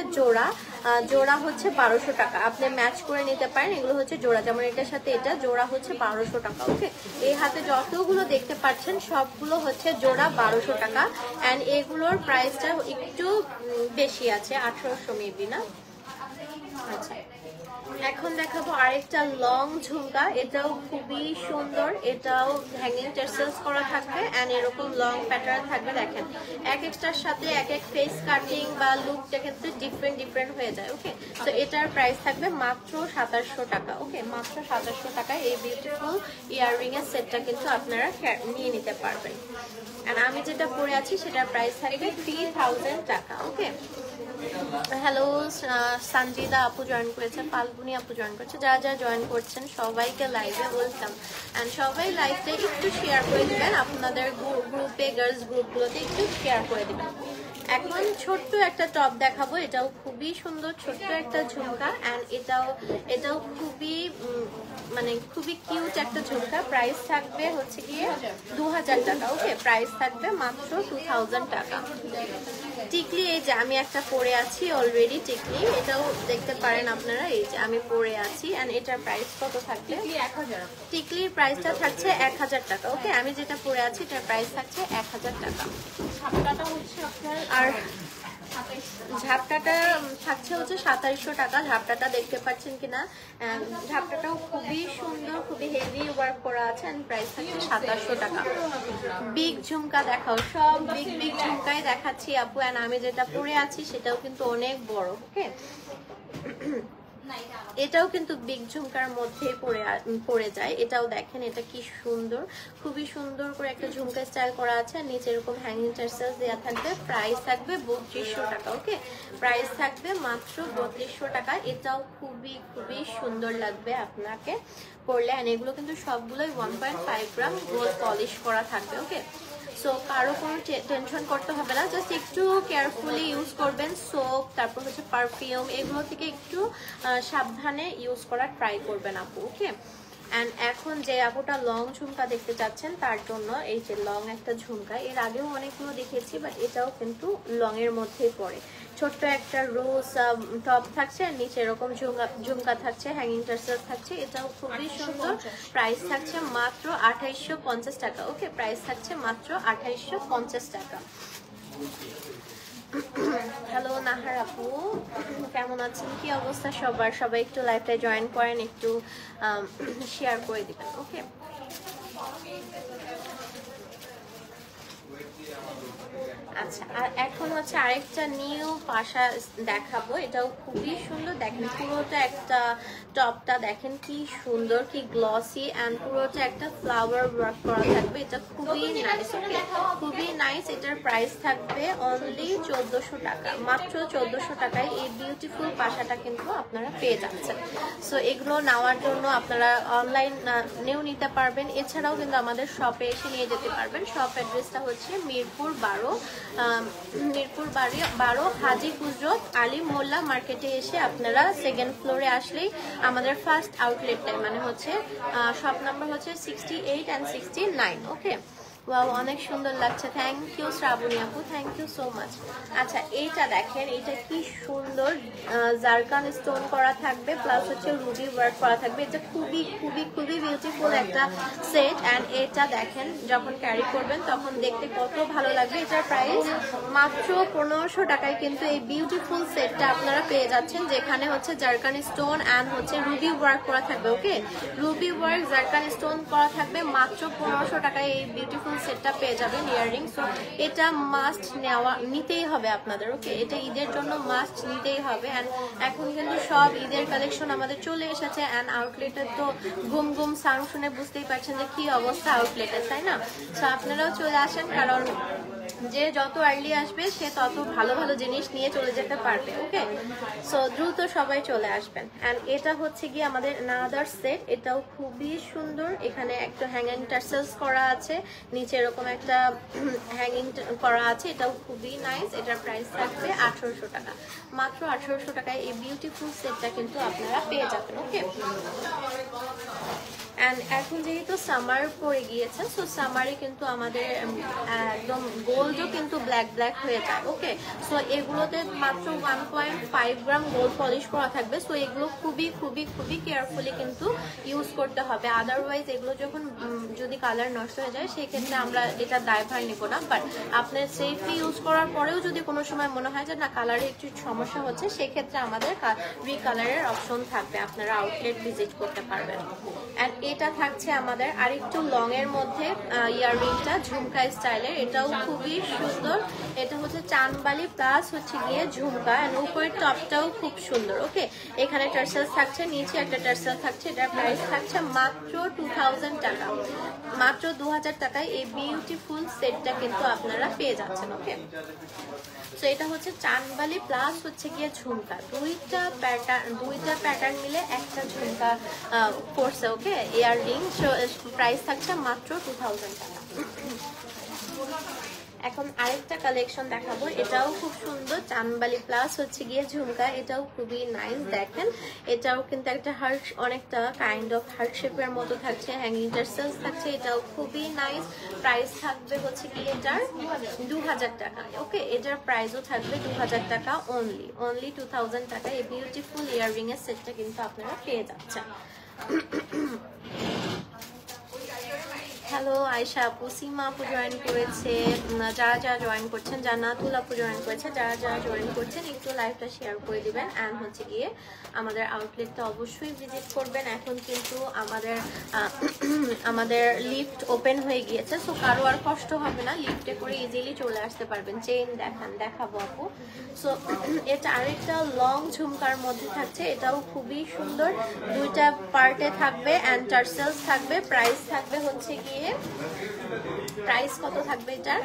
Speaker 1: জোড়া হচ্ছে 1200 টাকা। আপনি ম্যাচ করে নিতে পারেন, এগুলো হচ্ছে জোড়া, যেমন এটার সাথে এটা জোড়া হচ্ছে 1200 টাকা। ওকে, এই হাতে যতগুলো দেখতে পাচ্ছেন সবগুলো হচ্ছে জোড়া 1200 টাকা। এন্ড এগুলোর প্রাইসটা একটু বেশি আছে, 1800 মেবি না। আচ্ছা, এখন দেখাবো আরেকটা লং ঝুমকা। এটাও খুবই সুন্দর, এটাও হ্যাঙ্গিং টার্সেলস করা থাকবে এন্ড এরকম লং প্যাটার্ন থাকবে। দেখেন এক একটার সাথে এক এক ফেস কাটিং বা লুকটা কিন্তু ডিফারেন্ট হয়ে যায়। ওকে, তো এটার প্রাইস থাকবে মাত্র 2700 টাকা। ওকে, মাত্র 2700 টাকায় এই বিউটিফুল ইয়াররিং এর সেটটা কিন্তু আপনারা নিয়ে নিতে পারবেন। আর আমি যেটা পরে আছি সেটার প্রাইস থাকবে 3000 টাকা। ওকে, হ্যালো সঞ্জিদা আপু জয়েন করেছেন, পালগুনি আপু জয়েন করছে, যারা জয়েন করছেন সবাইকে লাইভে ওয়েলকাম। এন্ড সবাই লাইভটা একটু শেয়ার করে দিবেন, আপনাদের গ্রুপে গার্লস গ্রুপগুলোতে একটু শেয়ার করে দিবেন। এখন ছোট্ট একটা টপ দেখাবো, এটাও খুবই সুন্দর, ছোট্ট একটা ঝুমকা। এন্ড এটাও খুবই কিউট একটা ঝুমকা। প্রাইস থাকবে হচ্ছে গিয়ে 2000 টাকা। ওকে, প্রাইস থাকবে মাত্র 2000 টাকা। টিকলি, এই যে আমি একটা পরে আছি অলরেডি টিকলি, এটাও দেখতে পারেন আপনারা। এই যে আমি পরে আছি এন্ড এটার প্রাইস কত থাকবে?
Speaker 2: 1000।
Speaker 1: টিকলির প্রাইসটা থাকছে 1000 টাকা। ওকে, আমি যেটা পরে আছি এটার প্রাইস থাকছে 1000 টাকা।
Speaker 2: ছাপটাটা হচ্ছে আপনার
Speaker 1: আর ঝাপটাটা থাকছে হচ্ছে 2700 টাকা। ঝাপটাটা দেখতে পাচ্ছেন কিনা, ঝাপটাটাও খুবই সুন্দর, খুবই হেভি ওয়ার্ক করা আছে এন্ড প্রাইস থাকছে 2700 টাকা। বিগ ঝুমকা দেখাও, সব বিগ বিগ ঝুমকাই দেখাচ্ছি আপু। এন্ড আমি যেটা পরে আছি সেটাও কিন্তু অনেক বড়। ওকে, এটাও কিন্তু বিগ ঝুমকার মধ্যেই পড়ে যায়। এটাও দেখেন, এটা কি সুন্দর, খুবই সুন্দর করে একটা ঝুমকা স্টাইল করা আছে। নিচে এরকম হ্যাঙ্গিং টার্সেলস দেওয়া থাকবে। প্রাইস থাকবে 3200 টাকা। ওকে, প্রাইস থাকবে মাত্র 3200 টাকা। এটাও খুবই খুবই সুন্দর লাগবে আপনাকে পরলে। এন্ড এগুলো কিন্তু সবগুলোই 1.5 গ্রাম গোল্ড পলিশ করা থাকবে। ওকে, সো কারো কোনো টেনশন করতে হবে না, জাস্ট একটু কেয়ারফুলি ইউজ করবেন। সোপ, তারপর হচ্ছে পারফিউম, এগুলো থেকে একটু সাবধানে ইউজ করার ট্রাই করবেন আপু। ওকে, অ্যান্ড এখন যে আপুটা লং ঝুমকা দেখতে চাচ্ছেন তার জন্য এই যে লং একটা ঝুমকা, এর আগেও অনেকগুলো দেখেছি বাট এটাও কিন্তু লং এর মধ্যেই পড়ে। ছোট্ট একটা রোজ টপ থাকছে আর নিচে এরকম ঝুমকা থাকছে, হ্যাঙ্গিং টার্সেলস থাকছে। এটাও খুবই সুন্দর। প্রাইস থাকছে মাত্র 2850 টাকা। ওকে, প্রাইস থাকছে মাত্র 2850 টাকা। হ্যালো নাহার আপু, কেমন আছেন, কি অবস্থা সবার? সবাই একটু লাইভটা জয়েন করেন, একটু শেয়ার করে দিবেন। ওকে, আচ্ছা, আর এখন হচ্ছে আরেকটা নিউ পাশা দেখাবো। এটাও খুবই সুন্দর। দেখেন পুরোটা একটা টপটা দেখেন কি সুন্দর, কি গ্লসি, এন্ড পুরোটা একটা ফ্লাওয়ার ওয়ার্ক করা থাকবে। এটা খুবই নাইস। ওকে, খুবই নাইস। এটার প্রাইস থাকবে অনলি 1400 টাকা। মাত্র 1400 টাকায় এই বিউটিফুল পাশাটা কিন্তু আপনারা পেয়ে যাচ্ছেন। সো এগুলো নেওয়ার জন্য আপনারা অনলাইন নিতে পারবেন। এছাড়াও কিন্তু আমাদের শপে এসে নিয়ে যেতে পারবেন। শপ অ্যাড্রেসটা হচ্ছে মিরপুর 12 হাজি হুজরত আলী মোল্লা মার্কেটে এসে আপনারা সেকেন্ড ফ্লোরে আসলেই আমাদের ফার্স্ট আউটলেটটাই, মানে হচ্ছে শপ নাম্বার হচ্ছে 68 and 69। ওকে, ওয়াও, অনেক সুন্দর লাগছে। থ্যাংক ইউ শ্রাবণী আপু, থ্যাংক ইউ সো মাচ। আচ্ছা, এইটা দেখেন, এটা কি সুন্দর জারকান স্টোন করা থাকবে, প্লাস হচ্ছে রুবি ওয়ার্ক করা থাকবে। এটা খুবই খুবই খুবই বিউটিফুল একটা সেট। অ্যান্ড এটা দেখেন যখন ক্যারি করবেন তখন দেখতে কত ভালো লাগবে। এটার প্রাইস মাত্র 1500 টাকায় কিন্তু এই বিউটিফুল সেটটা আপনারা পেয়ে যাচ্ছেন, যেখানে হচ্ছে জারকান স্টোন অ্যান্ড হচ্ছে রুবি ওয়ার্ক করা থাকবে। ওকে, রুবি ওয়ার্ক জারকান স্টোন করা থাকবে। মাত্র 1500 টাকায় এই বিউটিফুল সেটটা পেয়ে যাবেন, ইয়াররিং। সো এটা মাস্ট নিতেই হবে আপনাদের। ওকে, এটা ঈদের জন্য মাস্ট নিতেই হবে। অ্যান্ড এখন কিন্তু সব ঈদের কালেকশন আমাদের চলে এসেছে। অ্যান্ড আউটলেটের তো গুম গুম সাউন্ড শুনে বুঝতেই পারছেন যে কি অবস্থা আউটলেটের, তাই না? সো আপনারাও চলে আসেন, কারণ যে যত আর্লি আসবে সে তত ভালো ভালো জিনিস নিয়ে চলে যেতে পারবে। ওকে, সো দ্রুত সবাই চলে আসবেন। অ্যান্ড এটা হচ্ছে গিয়ে আমাদের নাদার সেট। এটাও খুবই সুন্দর। এখানে একটা হ্যাঙ্গিং টার্সেলস করা আছে, নিচে এরকম একটা হ্যাঙ্গিং করা আছে। এটাও খুবই নাইস। এটার প্রাইস থাকবে 1800 টাকা। মাত্র 1800 টাকায় এই বিউটিফুল সেটটা কিন্তু আপনারা পেয়ে যাবেন। ওকে, অ্যান্ড এখন যেহেতু সামার পড়ে গিয়েছে, সো সামারে কিন্তু আমাদের একদম গোল্ডও কিন্তু ব্ল্যাক ব্ল্যাক হয়ে যায়। ওকে, সো এগুলোতে মাত্র 1.5 গ্রাম গোল্ড পলিশ করা থাকবে। সো এগুলো খুবই খুবই খুবই কেয়ারফুলি কিন্তু ইউজ করতে হবে। আদারওয়াইজ এগুলো যখন যদি কালার নষ্ট হয়ে যায় সেক্ষেত্রে আমরা এটা দায়ভার নেব না। বাট আপনার সেফলি ইউজ করার পরেও যদি কোনো সময় মনে হয় যে না কালারে একটু সমস্যা হচ্ছে, সেক্ষেত্রে আমাদের রিকালারের অপশন থাকবে, আপনারা আউটলেট ভিজিট করতে পারবেন। অ্যান্ড এটা থাকছে আমাদের আরেকটু লং এর মধ্যে ইয়াররিংটা ঝুমকা স্টাইলের। এটাও খুবই সুন্দর। এটা হচ্ছে চানবালি প্লাস হচ্ছে গিয়ে ঝুমকা, এন্ড উপরের টপটাও খুব সুন্দর। ওকে, এখানে টার্সেলস থাকছে, নিচে একটা টার্সেল থাকছে। এটার প্রাইস থাকছে মাত্র 2000 টাকা। মাত্র 2000 টাকায় এই বিউটিফুল সেটটা কিন্তু আপনারা পেয়ে যাচ্ছেন। ওকে, সো এটা হচ্ছে চানবালি প্লাস হচ্ছে গিয়ে ঝুমকা, দুইটা প্যাটার্ন মিলে একটা ঝুমকা পড়ছে। ওকে, ইয়াররিং প্রাইস থাকছে মাত্র 2000 টাকা। এখন আরেকটা কালেকশন দেখাবো। এটাও খুব সুন্দর, চানবালি প্লাস হচ্ছে গিয়ে ঝুমকা। এটাও খুবই নাইস। দেখেন এটাও কিন্তু একটা হার্ট, অনেকটা কাইন্ড অফ হার্ট শেপের মতো থাকছে, হ্যাঙ্গিং টার্সেলস থাকছে। এটাও খুবই নাইস। প্রাইস থাকবে হচ্ছে কি এটার 2000 টাকা। ওকে, এটার প্রাইসও থাকবে 2000 টাকা অনলি 2000 টাকা। এই বিউটিফুল ইয়াররিং এর সেটটা কিন্তু আপনারা পেয়ে যাচ্ছেন। হ্যালো আয়শা আপু, সীমা আপু জয়েন করেছে, যারা যারা জয়েন করছেন, জান্নাতুল আপু জয়েন করেছে, যারা যারা জয়েন করছেন একটু লাইভটা শেয়ার করে দিবেন। অ্যান্ড হচ্ছে গিয়ে আমাদের আউটলেটটা অবশ্যই ভিজিট করবেন। এখন কিন্তু আমাদের লিফট ওপেন হয়ে গিয়েছে, সো কারো আর কষ্ট হবে না, লিফটে করে ইজিলি চলে আসতে পারবেন। চেইন দেখাবো আপু। সো এটা আরেকটা লং ঝুমকার মধ্যে থাকছে, এটাও খুবই সুন্দর, দুইটা পার্টে থাকবে অ্যান্ড টার্সেলস থাকবে। প্রাইস থাকবে হচ্ছে গিয়ে, প্রাইস কত থাকবে এটার?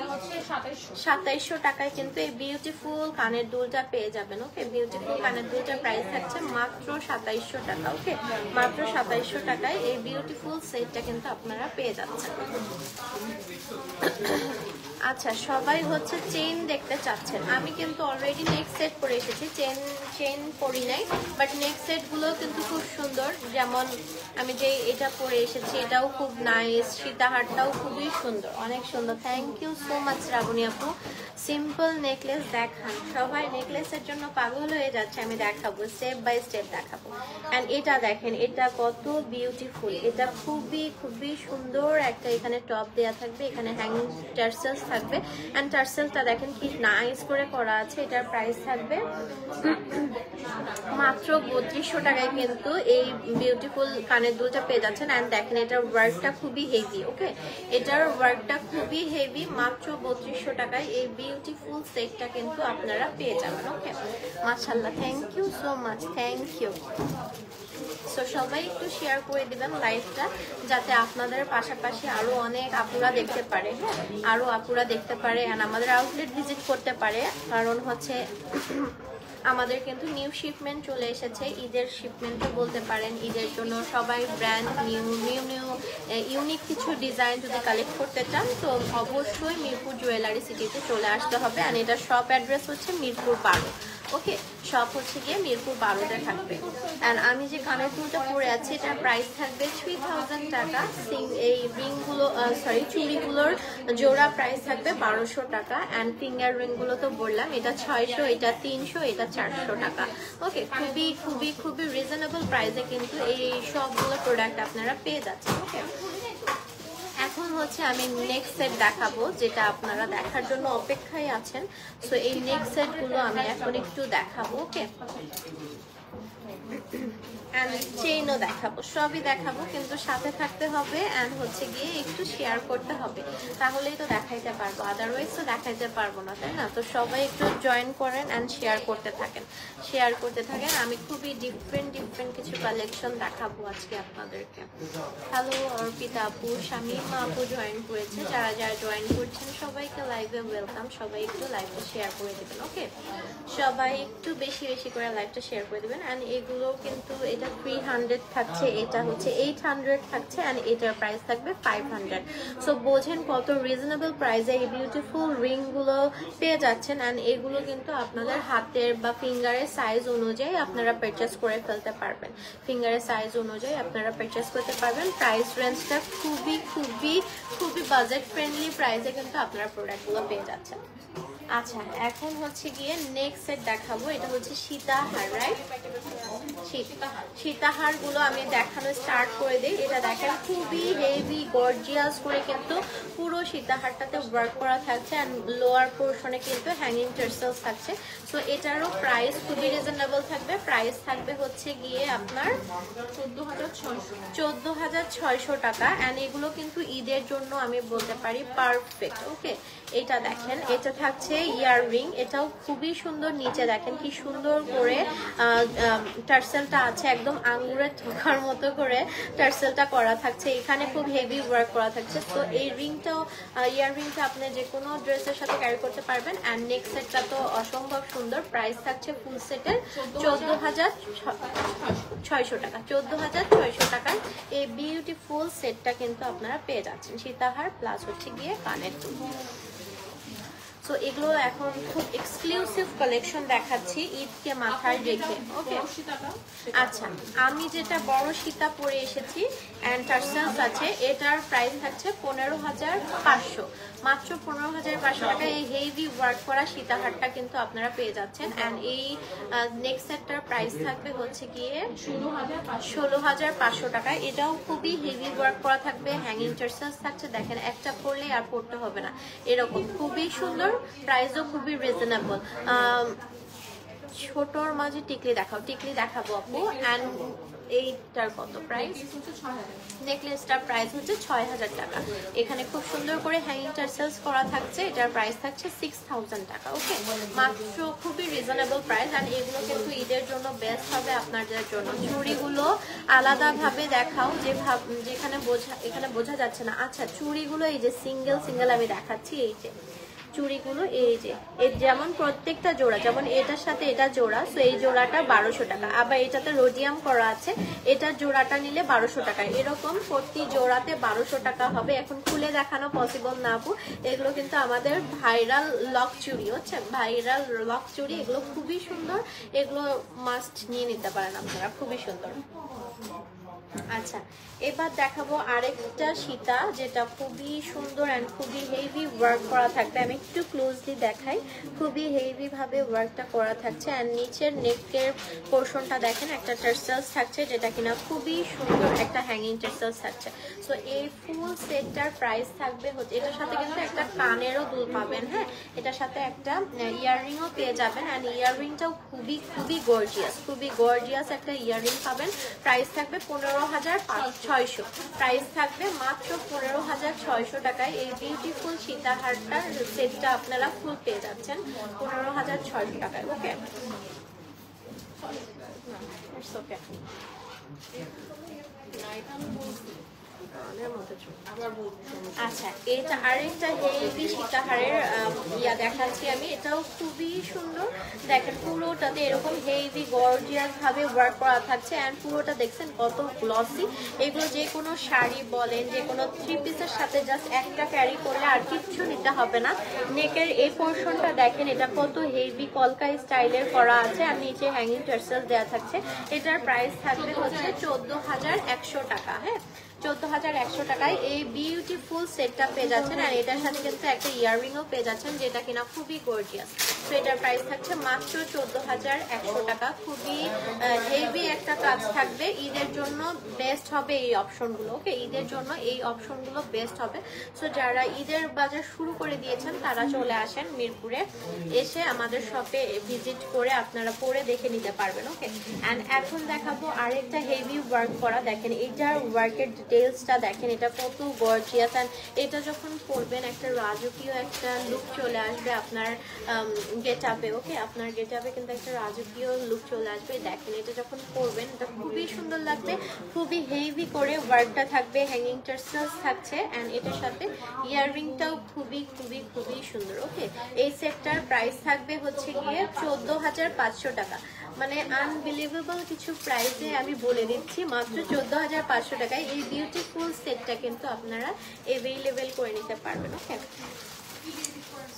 Speaker 1: 2700 টাকায় কিন্তু এই বিউটিফুল কানের দুলটা পেয়ে যাবেন। ওকে, বিউটিফুল কানের দুলটার প্রাইস থাকছে মাত্র 2700 টাকা। ওকে, মাত্র 2700 টাকায় এই বিউটিফুল সেটটা কিন্তু আপনারা পেয়ে যাচ্ছেন। আচ্ছা, সবাই হচ্ছে চেইন দেখতে চাচ্ছেন। আমি কিন্তু অলরেডি নেক্সট সেট পরে এসেছি, চেইন পরি নাই, বাট নেক্সট সেটগুলো কিন্তু খুব সুন্দর। যেমন আমি যে এটা পরে এসেছি, এটাও খুব নাইস, সীতাহারটাও খুবই সুন্দর, অনেক সুন্দর। Thank you so much Srabani আপু। সিম্পল নেকলেস দেখান, সবাই নেকলেসের জন্য পাগল হয়ে যাচ্ছে, আমি দেখাবো, স্টেপ বাই স্টেপ দেখাবো। অ্যান্ড এটা দেখেন, এটা কত বিউটিফুল, এটা খুবই খুবই সুন্দর একটা এখানে টপ দেওয়া থাকবে, এখানে হ্যাঙ্গিং টার্সেলস থাকবে। অ্যান্ড টার্সেলটা দেখেন কি নাইস করে করা আছে। এটার প্রাইস থাকবে মাত্র 3200 টাকায় কিন্তু এই বিউটিফুল কানের দুলটা পেয়ে যাচ্ছেন। অ্যান্ড দেখেন এটার ওয়ার্কটা খুবই হেভি। ওকে, এটার ওয়ার্কটা খুবই হেভি, মাত্র 3200 টাকায় এই বিউটিফুল সেটটা কিন্তু আপনারা পেয়ে যাবেন। ওকে, মাশাআল্লাহ, thank you so much, thank you. So সবাই একটু শেয়ার করে দিবেন লাইভটা, যাতে আপনাদের পাশাপাশি আরো অনেক আপুরা দেখতে পারে। হ্যাঁ, আরো আপুরা দেখতে পারে অ্যান্ড আমাদের আউটলেট ভিজিট করতে পারে। কারণ হচ্ছে আমাদের কিন্তু নিউ শিপমেন্ট চলে এসেছে, ঈদের শিপমেন্টও বলতে পারেন। ঈদের জন্য সবাই ব্র্যান্ড নিউ ইউনিক কিছু ডিজাইন যদি কালেক্ট করতে চান, তো অবশ্যই মিরপুর জুয়েলারি সিটিতে চলে আসতে হবে। অ্যান্ড এটা শপ অ্যাড্রেস হচ্ছে মিরপুর 12। ওকে, শপ হচ্ছে গিয়ে মিরপুর 12-তে থাকবে। অ্যান্ড আমি যে কানের দুলটা পরে আছি, এটার প্রাইস থাকবে 3000 টাকা। এই রিংগুলো চুড়িগুলোর জোড়া প্রাইস থাকবে 1200 টাকা। অ্যান্ড ফিঙ্গার রিংগুলো তো বললাম, এটা 600, এটা 300, এটা 400 টাকা। ওকে, খুবই খুবই খুবই রিজনেবল প্রাইসে কিন্তু এই সবগুলো প্রোডাক্ট আপনারা পেয়ে যাচ্ছেন। ওকে, এখন হচ্ছে আমি নেক্সট সেট দেখাবো, যেটা আপনারা দেখার জন্য অপেক্ষায় আছেন। সো এই নেক্সট সেটগুলো আমি এখন একটু দেখাবো। ওকে, চেইনও দেখাবো, সবই দেখাবো, কিন্তু সাথে থাকতে হবে অ্যান্ড হচ্ছে গিয়ে একটু শেয়ার করতে হবে, তাহলেই তো দেখাইতে পারবো, আদারওয়াইজ তো দেখাইতে পারবো না, তাই না? তো সবাই একটু জয়েন করেন অ্যান্ড শেয়ার করতে থাকেন, আমি খুবই ডিফারেন্ট কিছু কালেকশন দেখাবো আজকে আপনাদেরকে। হ্যালো অর্পিতা আপু, শামিমা আপু জয়েন করেছে, যারা যারা জয়েন করছেন সবাইকে লাইভে ওয়েলকাম। সবাই একটু লাইভটা শেয়ার করে দেবেন। ওকে, সবাই একটু বেশি করে লাইভটা শেয়ার করে দেবেন। অ্যান্ড এগুলো কিন্তু এটা 300 থাকছে, এটা হচ্ছে 800 থাকছে, অ্যান্ড এটার প্রাইস থাকবে 500। সো বোঝেন কত রিজনেবল প্রাইসে এই বিউটিফুল রিংগুলো পেয়ে যাচ্ছেন। অ্যান্ড এগুলো কিন্তু আপনাদের হাতের বা ফিঙ্গারের সাইজ অনুযায়ী আপনারা পারচেস করে ফেলতে পারবেন, প্রাইস রেঞ্জটা খুবই বাজেট ফ্রেন্ডলি প্রাইসে কিন্তু আপনারা প্রোডাক্টগুলো পেয়ে যাচ্ছেন। আচ্ছা, এখন হচ্ছে গিয়ে নেক্সট সেট দেখাবো, এটা হচ্ছে সীতাহার, রাইট? সীতাহার গুলো আমি দেখানো স্টার্ট করে দিই। এটা দেখেন খুবই হেভি গর্জিয়াস করে কিন্তু পুরো সীতাহারটাতে ওয়ার্ক করা থাকছে, অ্যান্ড লোয়ার পোর্শনে কিন্তু হ্যাঙ্গিং টার্সেলস থাকছে। সো এটারও প্রাইস খুবই রিজনেবল থাকবে, প্রাইস থাকবে হচ্ছে গিয়ে আপনার 14,600 টাকা। অ্যান্ড এগুলো কিন্তু ঈদের জন্য আমি বলতে পারি পারফেক্ট। ওকে, এটা দেখেন, এটা থাকছে ইয়াররিং, এটাও খুবই সুন্দর। নিচে দেখেন কি সুন্দর করে টার্সেলটা আছে, একদম আঙ্গুরের থোকার মতো করে টার্সেলটা করা থাকছে, এখানে খুব হেভি ওয়ার্ক করা থাকছে। তো এই রিংটাও, ইয়াররিংটা আপনি যে কোনো ড্রেসের সাথে ক্যারি করতে পারবেন। অ্যান্ড নেক্সট সেটটা তো অসম্ভব সুন্দর, প্রাইস থাকছে ফুল সেটের 14,600 টাকা। 14,600 টাকায় এই বিউটিফুল সেটটা কিন্তু আপনারা পেয়ে যাচ্ছেন, সীতাহার প্লাস হচ্ছে গিয়ে কানের দুল। সো এগুলো এখন খুব এক্সক্লুসিভ কালেকশন দেখাচ্ছি ঈদকে মাথায় রেখে। ওকে, আচ্ছা আমি যেটা বড় সীতা পরে এসেছি অ্যান্ড টার্সেলস আছে, এটার প্রাইস থাকছে 15,500, মাত্র 15,500 টাকা। এই হেভি ওয়ার্ক করা সীতাহারটা কিন্তু আপনারা পেয়ে যাচ্ছেন। অ্যান্ড এই নেক্সট সেটটার প্রাইস থাকবে হচ্ছে গিয়ে 16,500 টাকা। এটাও খুবই হেভি ওয়ার্ক করা থাকবে, হ্যাঙ্গিং টার্সেলস থাকছে, দেখেন একটা পরলে আর পরতে হবে না এরকম, খুবই সুন্দর, প্রাইসও খুবই রিজনেবল। ছোটর মাঝে টিকলি দেখাও, টিকলি দেখাবো আপু। অ্যান্ড এইটার কত প্রাইস? নেকলেসটার প্রাইস হচ্ছে 6,000 টাকা। এখানে খুব সুন্দর করে হ্যাঙ্গিং টার্সেলস করা থাকছে, এটার প্রাইস থাকছে 6,000 টাকা। ওকে, মাত্র খুবই রিজনেবল প্রাইস। আর এগুলো কিন্তু ঈদের জন্য বেস্ট হবে আপনাদের জন্য। চুড়িগুলো আলাদাভাবে দেখাও, এখানে বোঝা যাচ্ছে না। আচ্ছা চুড়িগুলো এই যে সিঙ্গেল সিঙ্গেল আমি দেখাচ্ছি, এই যে চুড়িগুলো এই যে যেমন প্রত্যেকটা জোড়া, যেমন এটার সাথে এটা জোড়া, সো এই জোড়াটা 1200 টাকা। আবার এটাতে রোডিয়াম করা আছে, এটার জোড়াটা নিলে 1200 টাকা। এরকম প্রতি জোড়াতে 1200 টাকা হবে। এখন খুলে দেখানো পসিবল না আপু, এগুলো কিন্তু আমাদের ভাইরাল লক চুড়ি হচ্ছে, ভাইরাল লক চুড়ি। এগুলো খুবই সুন্দর, এগুলো মাস্ট নিয়ে নিতে পারেন আপনারা, খুবই সুন্দর। আচ্ছা এবার দেখাবো আরেকটা সীতা, যেটা খুবই সুন্দর অ্যান্ড খুবই হেভি ওয়ার্ক করা থাকবে। আমি একটু ক্লোজলি দেখাই, খুবই হেভি ভাবে ওয়ার্কটা করা থাকছে। অ্যান্ড নিচের নেকের পোর্শনটা দেখেন, একটা টার্সেলস থাকছে, যেটা কিনা খুবই সুন্দর একটা হ্যাঙ্গিং টার্সেলস থাকছে। সো এই ফুল সেটটার প্রাইস থাকবে হচ্ছে, এটার সাথে কিন্তু একটা কানেরও দুল পাবেন, হ্যাঁ এটার সাথে একটা ইয়াররিংও পেয়ে যাবেন। অ্যান্ড ইয়াররিংটাও খুবই খুবই গর্জিয়াস, খুবই গর্জিয়াস একটা ইয়াররিং পাবেন। প্রাইস থাকবে 15,600, প্রাইস থাকবে মাত্র 15,600 টাকায়। এই বিউটিফুল সীতাহারটার সেটটা আপনারা ফুল পেয়ে যাচ্ছেন 15,600 টাকায়। ওকে, আচ্ছা এটা আরেকটা হেভি সীতাহারের ইয়া দেখাচ্ছি আমি, এটাও খুবই সুন্দর। দেখেন পুরোটাতে এরকম হেভি গর্জিয়াস ভাবে ওয়ার্ক করা থাকছে। অ্যান্ড পুরোটা দেখছেন কত গ্লসি। এগুলো যে কোনো শাড়ি বলেন, যে কোনো থ্রি পিসের সাথে জাস্ট একটা ক্যারি করলে আর কিচ্ছু নিতে হবে না। নেকের এই পোর্শনটা দেখেন, এটা কত হেভি কলকা স্টাইলের করা আছে। আর নিচে হ্যাঙ্গিং টার্সেল দেওয়া থাকছে। এটার প্রাইস থাকবে হচ্ছে 14,100 টাকা। হ্যাঁ 14,100 টাকায় এই বিউটিফুল সেটটা পেয়ে যাচ্ছেন। আর এটার সাথে কিন্তু একটা ইয়াররিংও পেয়ে যাচ্ছেন, যেটা কিনা খুবই গর্জিয়াস। তো এটার প্রাইস থাকছে মাত্র 14,100 টাকা। খুবই হেভি একটা কাজ থাকবে, ঈদের জন্য বেস্ট হবে এই অপশনগুলো। ওকে, ঈদের জন্য এই অপশনগুলো বেস্ট হবে। সো যারা ঈদের বাজার শুরু করে দিয়েছেন তারা চলে আসেন মিরপুরে, এসে আমাদের শপে ভিজিট করে আপনারা পরে দেখে নিতে পারবেন। ওকে, অ্যান্ড এখন দেখাবো আরেকটা হেভি ওয়ার্ক করা। দেখেন এটার ওয়ার্কের ডিটেলসটা দেখেন, এটা কত গর্জিয়াস। অ্যান্ড এটা যখন পরবেন একটা রাজকীয় একটা লুক চলে আসবে আপনার গেট আপে। ওকে, আপনার গেট আপে কিন্তু একটা রাজকীয় লুক চলে আসবে। দেখেন এটা যখন পরবেন এটা খুবই সুন্দর লাগবে, খুবই হেভি করে ওয়ার্কটা থাকবে, হ্যাঙ্গিং টার্সেলস থাকছে। অ্যান্ড এটার সাথে ইয়াররিংটাও খুবই খুবই খুবই সুন্দর। ওকে, এই সেটটার প্রাইস থাকবে হচ্ছে গিয়ে 14,500 টাকা। মানে আনবিলিভেবল কিছু প্রাইসে আমি বলে দিচ্ছি, মাত্র 14,500 টাকায় এই বিউটিফুল সেটটা কিন্তু আপনারা অ্যাভেলেবেল করে নিতে পারবেন। ওকে,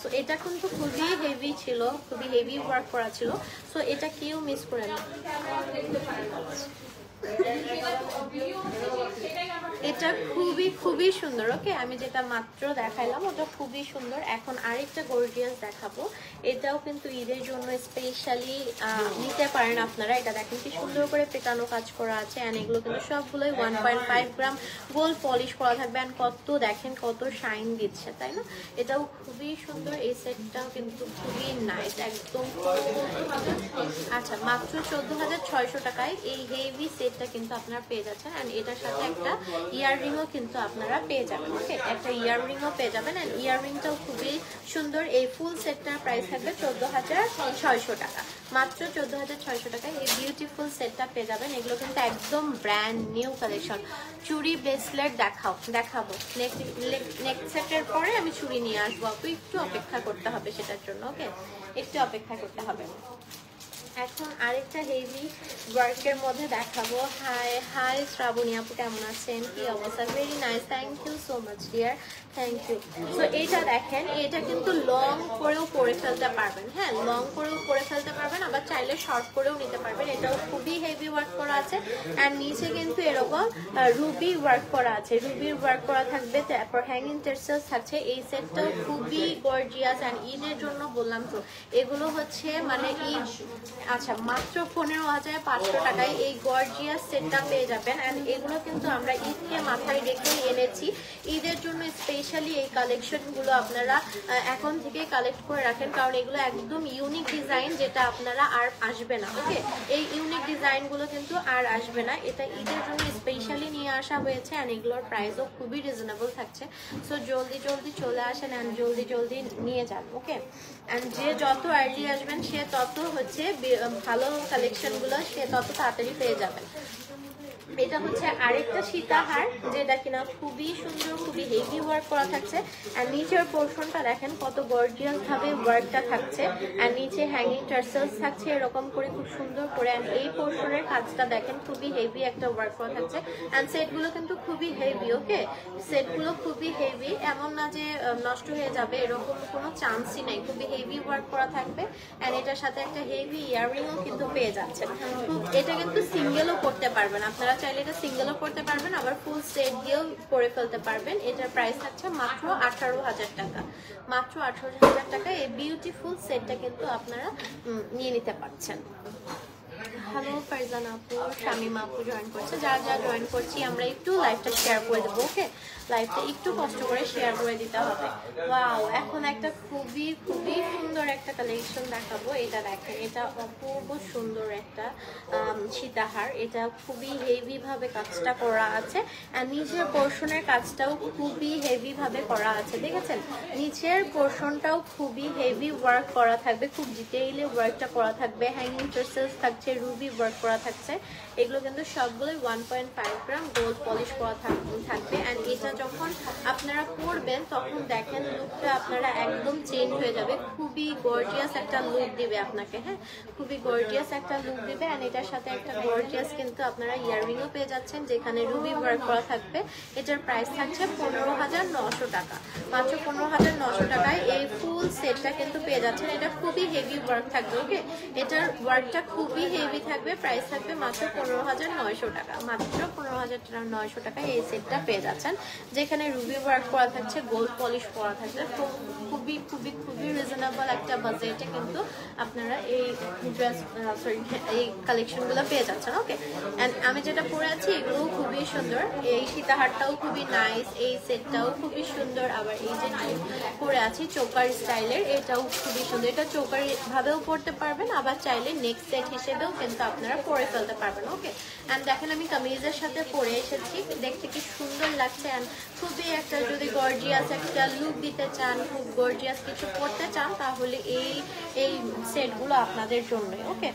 Speaker 1: সো এটা কিন্তু খুবই হেভি ছিল, খুবই হেভি ওয়ার্ক করা ছিল। সো এটা কেউ মিস করে না। এটা খুবই খুবই সুন্দর। ওকে, আমি যেটা মাত্র দেখাইলাম ওটা খুবই সুন্দর। এখন আরেকটা গর্জিয়াস দেখাবো, এটাও কিন্তু ঈদের জন্য স্পেশালি নিতে পারেন আপনারা। এটা দেখেন কি সুন্দর করে পেটানো কাজ করা আছে। অ্যান্ড এগুলো কিন্তু সবগুলোই 1.5 গ্রাম গোল্ড পলিশ করা থাকবে। অ্যান্ড কত দেখেন কত শাইন দিচ্ছে, তাই না? এটাও খুবই সুন্দর। এই সেটটাও কিন্তু খুবই নাইস একদম। আচ্ছা মাত্র 14,600 টাকায় এই হেভি সেটটা কিন্তু আপনারা পেয়ে যাচ্ছেন। অ্যান্ড এটার সাথে একটা ইয়াররিংও কিন্তু আপনারা পেয়ে যাবেন। ওকে, একটা ইয়াররিংও পেয়ে যাবেন। অ্যান্ড ইয়াররিংটাও খুবই সুন্দর। এই ফুল সেটটার প্রাইস থাকবে 14,600 টাকা। মাত্র 14,600 টাকায় এই বিউটিফুল সেটটা পেয়ে যাবেন। এগুলো কিন্তু একদম ব্র্যান্ড নিউ কালেকশন। চুড়ি ব্রেসলেট দেখাবো নেক্সট সেটের পরে আমি চুড়ি নিয়ে আসবো। আপু একটু অপেক্ষা করতে হবে সেটার জন্য। ওকে, একটু অপেক্ষা করতে হবে। এখন আরেকটা হেভি ওয়ার্কের মধ্যে দেখাবো। হাই হাই শ্রাবণী আপু, কেমন আছেন? কি অবস্থা? Very nice, thank you so much dear, thank you. So এইটা দেখেন, এটা কিন্তু লং করেও পরে ফেলতে পারবেন। হ্যাঁ, লং করেও পরে ফেলতে পারবেন, আবার চাইলে শর্ট করেও নিতে পারবেন। এটাও খুবই হেভি ওয়ার্ক করা আছে। অ্যান্ড নিচে কিন্তু এরকম রুবি ওয়ার্ক করা আছে, রুবির ওয়ার্ক করা থাকবে, তারপর হ্যাঙ্গিং টেক্সচার থাকছে। এই সেটটাও খুবই গর্জিয়াস। অ্যান্ড ঈদের জন্য বললাম তো, এগুলো হচ্ছে মানে ঈদ, আচ্ছা মাত্র 15,500 টাকায় এই গর্জিয়াস সেটটা পেয়ে যাবেন। অ্যান্ড এগুলো কিন্তু আমরা ঈদকে মাথায় রেখে এনেছি। ঈদের জন্য স্পেশালি এই কালেকশনগুলো আপনারা এখন থেকে কালেক্ট করে রাখেন, কারণ এগুলো একদম ইউনিক ডিজাইন, যেটা আপনারা আর আসবে না। ওকে, এই ইউনিক ডিজাইনগুলো কিন্তু আর আসবে না। এটা ঈদের জন্য স্পেশালি নিয়ে আসা হয়েছে। অ্যান্ড এগুলোর প্রাইসও খুবই রিজনেবল থাকছে। সো জলদি জলদি চলে আসেন অ্যান্ড জলদি জলদি নিয়ে যান। ওকে, অ্যান্ড যে যত আর্লি আসবেন সে তত হচ্ছে ভালো কালেকশনগুলো সে তত তাড়াতাড়ি পেয়ে যাবেন। এটা হচ্ছে আরেকটা সীতাহার, যেটা কিনা খুবই সুন্দর, খুবই হেভি ওয়ার্ক করা থাকছে। অ্যান্ড নিচের পোর্শনটা দেখেন কত গর্জিয়াস ভাবে ওয়ার্কটা থাকছে। অ্যান্ড নিচে হ্যাঙ্গিং টার্সেলস থাকছে এরকম করে খুব সুন্দর করে। অ্যান্ড এই পোর্শনের কাজটা দেখেন খুবই হেভি একটা ওয়ার্ক করা থাকছে। অ্যান্ড সেটগুলো কিন্তু খুবই হেভি। ওকে, সেটগুলো খুবই হেভি, এমন না যে নষ্ট হয়ে যাবে, এরকম কোনো চান্সই নেই। খুবই হেভি ওয়ার্ক করা থাকবে। অ্যান্ড এটার সাথে একটা হেভি ইয়াররিংও কিন্তু পেয়ে যাচ্ছেন। এটা কিন্তু সিঙ্গেলও করতে পারবেন আপনারা, চাইলে এটা সিঙ্গেলও করতে পারবেন, আবার ফুল সেট দিয়েও করে ফেলতে পারবেন। এটার প্রাইস থাকছে মাত্র 18,000 টাকা। মাত্র 18,000 টাকা এই বিউটিফুল সেটটা কিন্তু আপনারা নিয়ে নিতে পারছেন। হ্যালো ফারজানা আপু, শামিমা আপু জয়েন করছে। যারা যারা জয়েন করছি আমরা একটু লাইভটা শেয়ার করে দেবো। ওকে, লাইভটা একটু কষ্ট করে শেয়ার করে দিতে হবে। ওয়াও, এখন একটা খুবই খুবই সুন্দর একটা কালেকশন দেখাবো। এটা দেখেন, এটা অপূর্ব সুন্দর একটা সীতাহার। এটা খুবই হেভি ভাবে কাজটা করা আছে। আর নিচের পোর্শনের কাজটাও খুবই হেভি ভাবে করা আছে। দেখেছেন, নিচের পোর্শনটাও খুবই হেভি ওয়ার্ক করা থাকবে, খুব ডিটেইলে ওয়ার্কটা করা থাকবে। হ্যাঙ্গিং টার্সেলস থাকছে, রুবি ওয়ার্ক করা থাকছে। এগুলো কিন্তু সবগুলোই 1.5 গ্রাম গোল্ড পলিশ করা থাকবে। অ্যান্ড এটা যখন আপনারা পরবেন তখন দেখেন লুকটা আপনারা একদম চেঞ্জ হয়ে যাবে। খুবই গর্জিয়াস একটা লুক দিবে আপনাকে। হ্যাঁ, খুবই গর্জিয়াস একটা লুক দিবে। অ্যান্ড এটার সাথে একটা গর্জিয়াস কিন্তু আপনারা ইয়াররিংও পেয়ে যাচ্ছেন, যেখানে রুবি ওয়ার্ক করা থাকবে। এটার প্রাইস থাকছে 15,900 টাকা। মাত্র 15,900 টাকায় এই ফুল সেটটা কিন্তু পেয়ে যাচ্ছেন। এটা খুবই হেভি ওয়ার্ক থাকবে। ওকে, এটার ওয়ার্কটা খুবই হেভি থাকবে। প্রাইস থাকবে মাত্র 15,900 টাকা। মাত্র 15,900 টাকায় এই সেটটা পেয়ে যাচ্ছেন, যেখানে রুবি ওয়ার্ক করা থাকছে, গোল্ড পলিশ করা থাকছে। খুবই খুবই খুবই রিজনেবল একটা বাজেটে কিন্তু আপনারা এই ড্রেস এই কালেকশনগুলো পেয়ে যাচ্ছেন। ওকে, অ্যান্ড আমি যেটা পরে আছি এগুলোও খুবই সুন্দর। এই সীতাহারটাও খুবই নাইস, এই সেটটাও খুবই সুন্দর। আবার এই যে পরে আছি চোকার স্টাইলের, এটাও খুবই সুন্দর। এটা চোকার ভাবেও পরতে পারবেন, আবার চাইলে নেক্সট সেট হিসেবেও কিন্তু আপনারা পরে ফেলতে পারবেন। ওকে, অ্যান্ড দেখেন আমি কামিজের সাথে পরে এসেছি, দেখতে কি সুন্দর লাগছে। অ্যান্ড খুবই একটা যদি গর্জিয়াস একটা লুক দিতে চান, খুব গর্জিয়াস কিছু করতে চান, তাহলে এই সেটগুলো আপনাদের জন্যই। ওকে,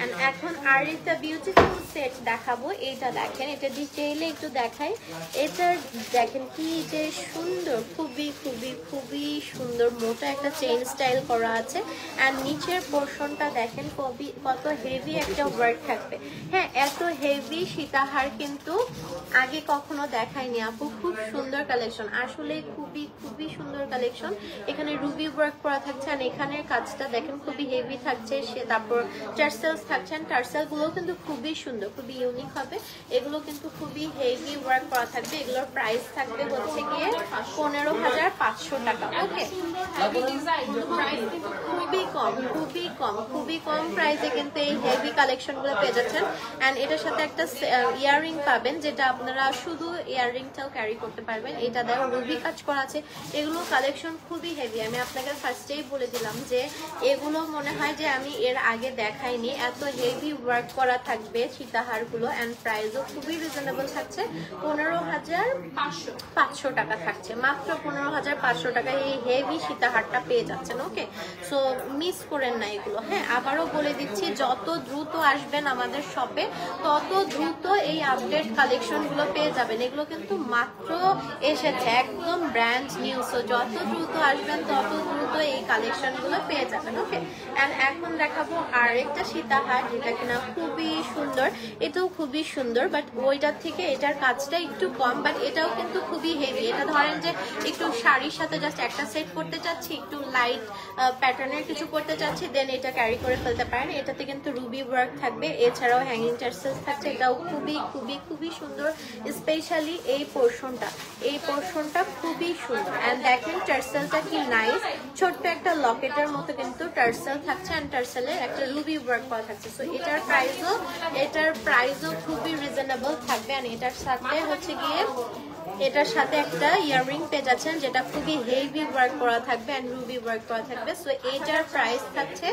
Speaker 1: এন্ড এখন আরেকটা বিউটিফুল সেট দেখাবো। এটা দেখেন, এটা ডিটেইলে একটু দেখাই। এটা দেখেন কি যে সুন্দর, খুবই খুবই খুবই সুন্দর। মোটা একটা চেইন স্টাইল করা আছে। আর নিচের পোর্শনটা দেখেন কত হেভি একটা ওয়ার্ক থাকবে। হ্যাঁ, এত হেভি সীতাহার কিন্তু আগে কখনো দেখায়নি আপু। খুব সুন্দর কালেকশন, আসলে খুবই খুবই সুন্দর কালেকশন। এখানে রুবি ওয়ার্ক করা থাকছে, আর এখানের কাজটা দেখেন খুবই হেভি থাকছে। তারপর টার্সেলস থাকছেন, টার্সেল গুলো কিন্তু খুবই সুন্দর, খুবই ইউনিক হবে। এগুলো কিন্তু খুবই হেভি ওয়ার্ক করা থাকবে। এগুলোর প্রাইস থাকবে হচ্ছে গিয়ে 15,500 টাকা। ওকে, খুবই কম খুবই কম খুবই কম প্রাইসে কিন্তু এই হেভি কালেকশন গুলো পেয়ে যাচ্ছেন। এন্ড এটার সাথে একটা ইয়াররিং পাবেন, যেটা আপনারা শুধু ইয়াররিংটাও ক্যারি করতে পারবেন। এটা দেখো রুবি কাজ করা আছে। এগুলো কালেকশন খুবই হেভি। আমি আপনাকে ফার্স্টেই বলে দিলাম যে এগুলো মনে হয় যে আমি এর আগে দেখাইনি। এত হেভি ওয়ার্ক করা থাকবে সীতাহার গুলো। এন্ড প্রাইসও খুবই রিজনেবল থাকছে, 15,500 টাকা থাকছে। মাত্র 15,500 টাকায় এই হেভি সীতাহারটা পেয়ে যাচ্ছেন। ওকে, সো মিস করেন না এগুলো। হ্যাঁ, আবারও বলে দিচ্ছি, যত দ্রুত আসবেন আমাদের শপে তত দ্রুত এই আপডেট কালেকশন গুলো পেয়ে যাবেন। এগুলো কিন্তু মাত্র এসেছে, একদম ব্র্যান্ড ব্র্যান্ড নিউ, সো যত দ্রুত আসবেন তত দ্রুত এই কালেকশনগুলো পেয়ে যাবেন। ওকে, অ্যান্ড এখন দেখাবো আরেকটা সীতাহার যেটা কিনা খুবই সুন্দর, এটাও খুবই সুন্দর, বাট ওইটার থেকে এটার কাজটা একটু কম, বাট এটাও কিন্তু খুবই হেভি। এটা ধরেন যে একটু শাড়ির সাথে জাস্ট একটা সেট করতে চাচ্ছি, একটু লাইট প্যাটার্নের কিছু করতে চাচ্ছি, দেন এটা ক্যারি করে ফেলতে পারেন। এটাতে কিন্তু রুবি ওয়ার্ক থাকবে, এছাড়াও হ্যাঙ্গিং টার্সেলস থাকছে। এটাও খুবই খুবই খুবই সুন্দর, স্পেশালি এই পোর্শনটা খুবই সুন্দর। অ্যান্ড দেখেন টার্সেলটা কি নাইস, ছোট্ট একটা লকেটের মতো কিন্তু টার্সেল থাকছে, অ্যান্ড টার্সেলের একটা রুবি ওয়ার্ক করা থাকছে। সো এটার প্রাইসও খুবই রিজনেবল থাকবে। অ্যান্ড এটার সাথে হচ্ছে গিয়ে এটার সাথে একটা ইয়াররিং পেয়ে যাচ্ছেন যেটা খুবই হেভি ওয়ার্ক করা থাকবে অ্যান্ড রুবি ওয়ার্ক করা থাকবে। সো এইটার প্রাইস থাকছে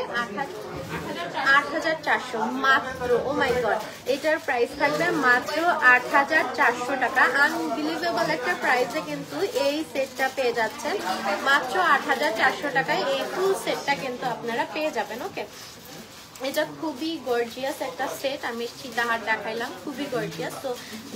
Speaker 1: ৮,৪০০ মাত্র। ও মাই গড, এটার প্রাইস থাকবে মাত্র ৮,৪০০ টাকা। আনবিলিভেবল একটা প্রাইসে কিন্তু এই সেটটা পেয়ে যাচ্ছেন মাত্র ৮,৪০০ টাকায়। এই ফুল সেটটা কিন্তু আপনারা পেয়ে যাবেন। ওকে, এটা খুবই গর্জিয়াস একটা সেট, আমি সীতাহার দেখাইলাম, খুবই গর্জিয়াস। তো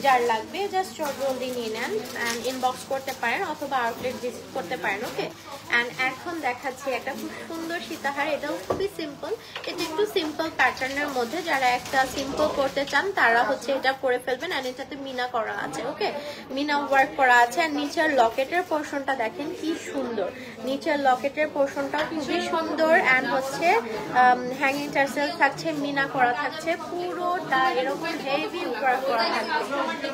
Speaker 1: যার লাগবে জাস্ট জলদি নিয়ে নেন অ্যান্ড ইনবক্স করতে পারেন অথবা আউটলেট ভিজিট করতে পারেন। ওকে, অ্যান্ড এখন দেখাচ্ছি একটা খুব সুন্দর সীতাহার, এটাও খুবই সিম্পল। এটা একটু সিম্পল প্যাটার্নের মধ্যে, যারা একটা সিম্পল করতে চান তারা হচ্ছে এটা করে ফেলবেন। অ্যান্ড এটাতে মিনা করা আছে, ওকে, মিনা ওয়ার্ক করা আছে। অ্যান্ড নিচের লকেটের পোর্শনটা দেখেন কি সুন্দর, নিচের লকেটের পোর্শনটাও খুবই সুন্দর। অ্যান্ড হচ্ছে হ্যাঙ্গিং টার্সেল থাকছে, মিনা করা থাকছে, পুরোটা এরকম হেভি ওয়ার্ক করা থাকবে,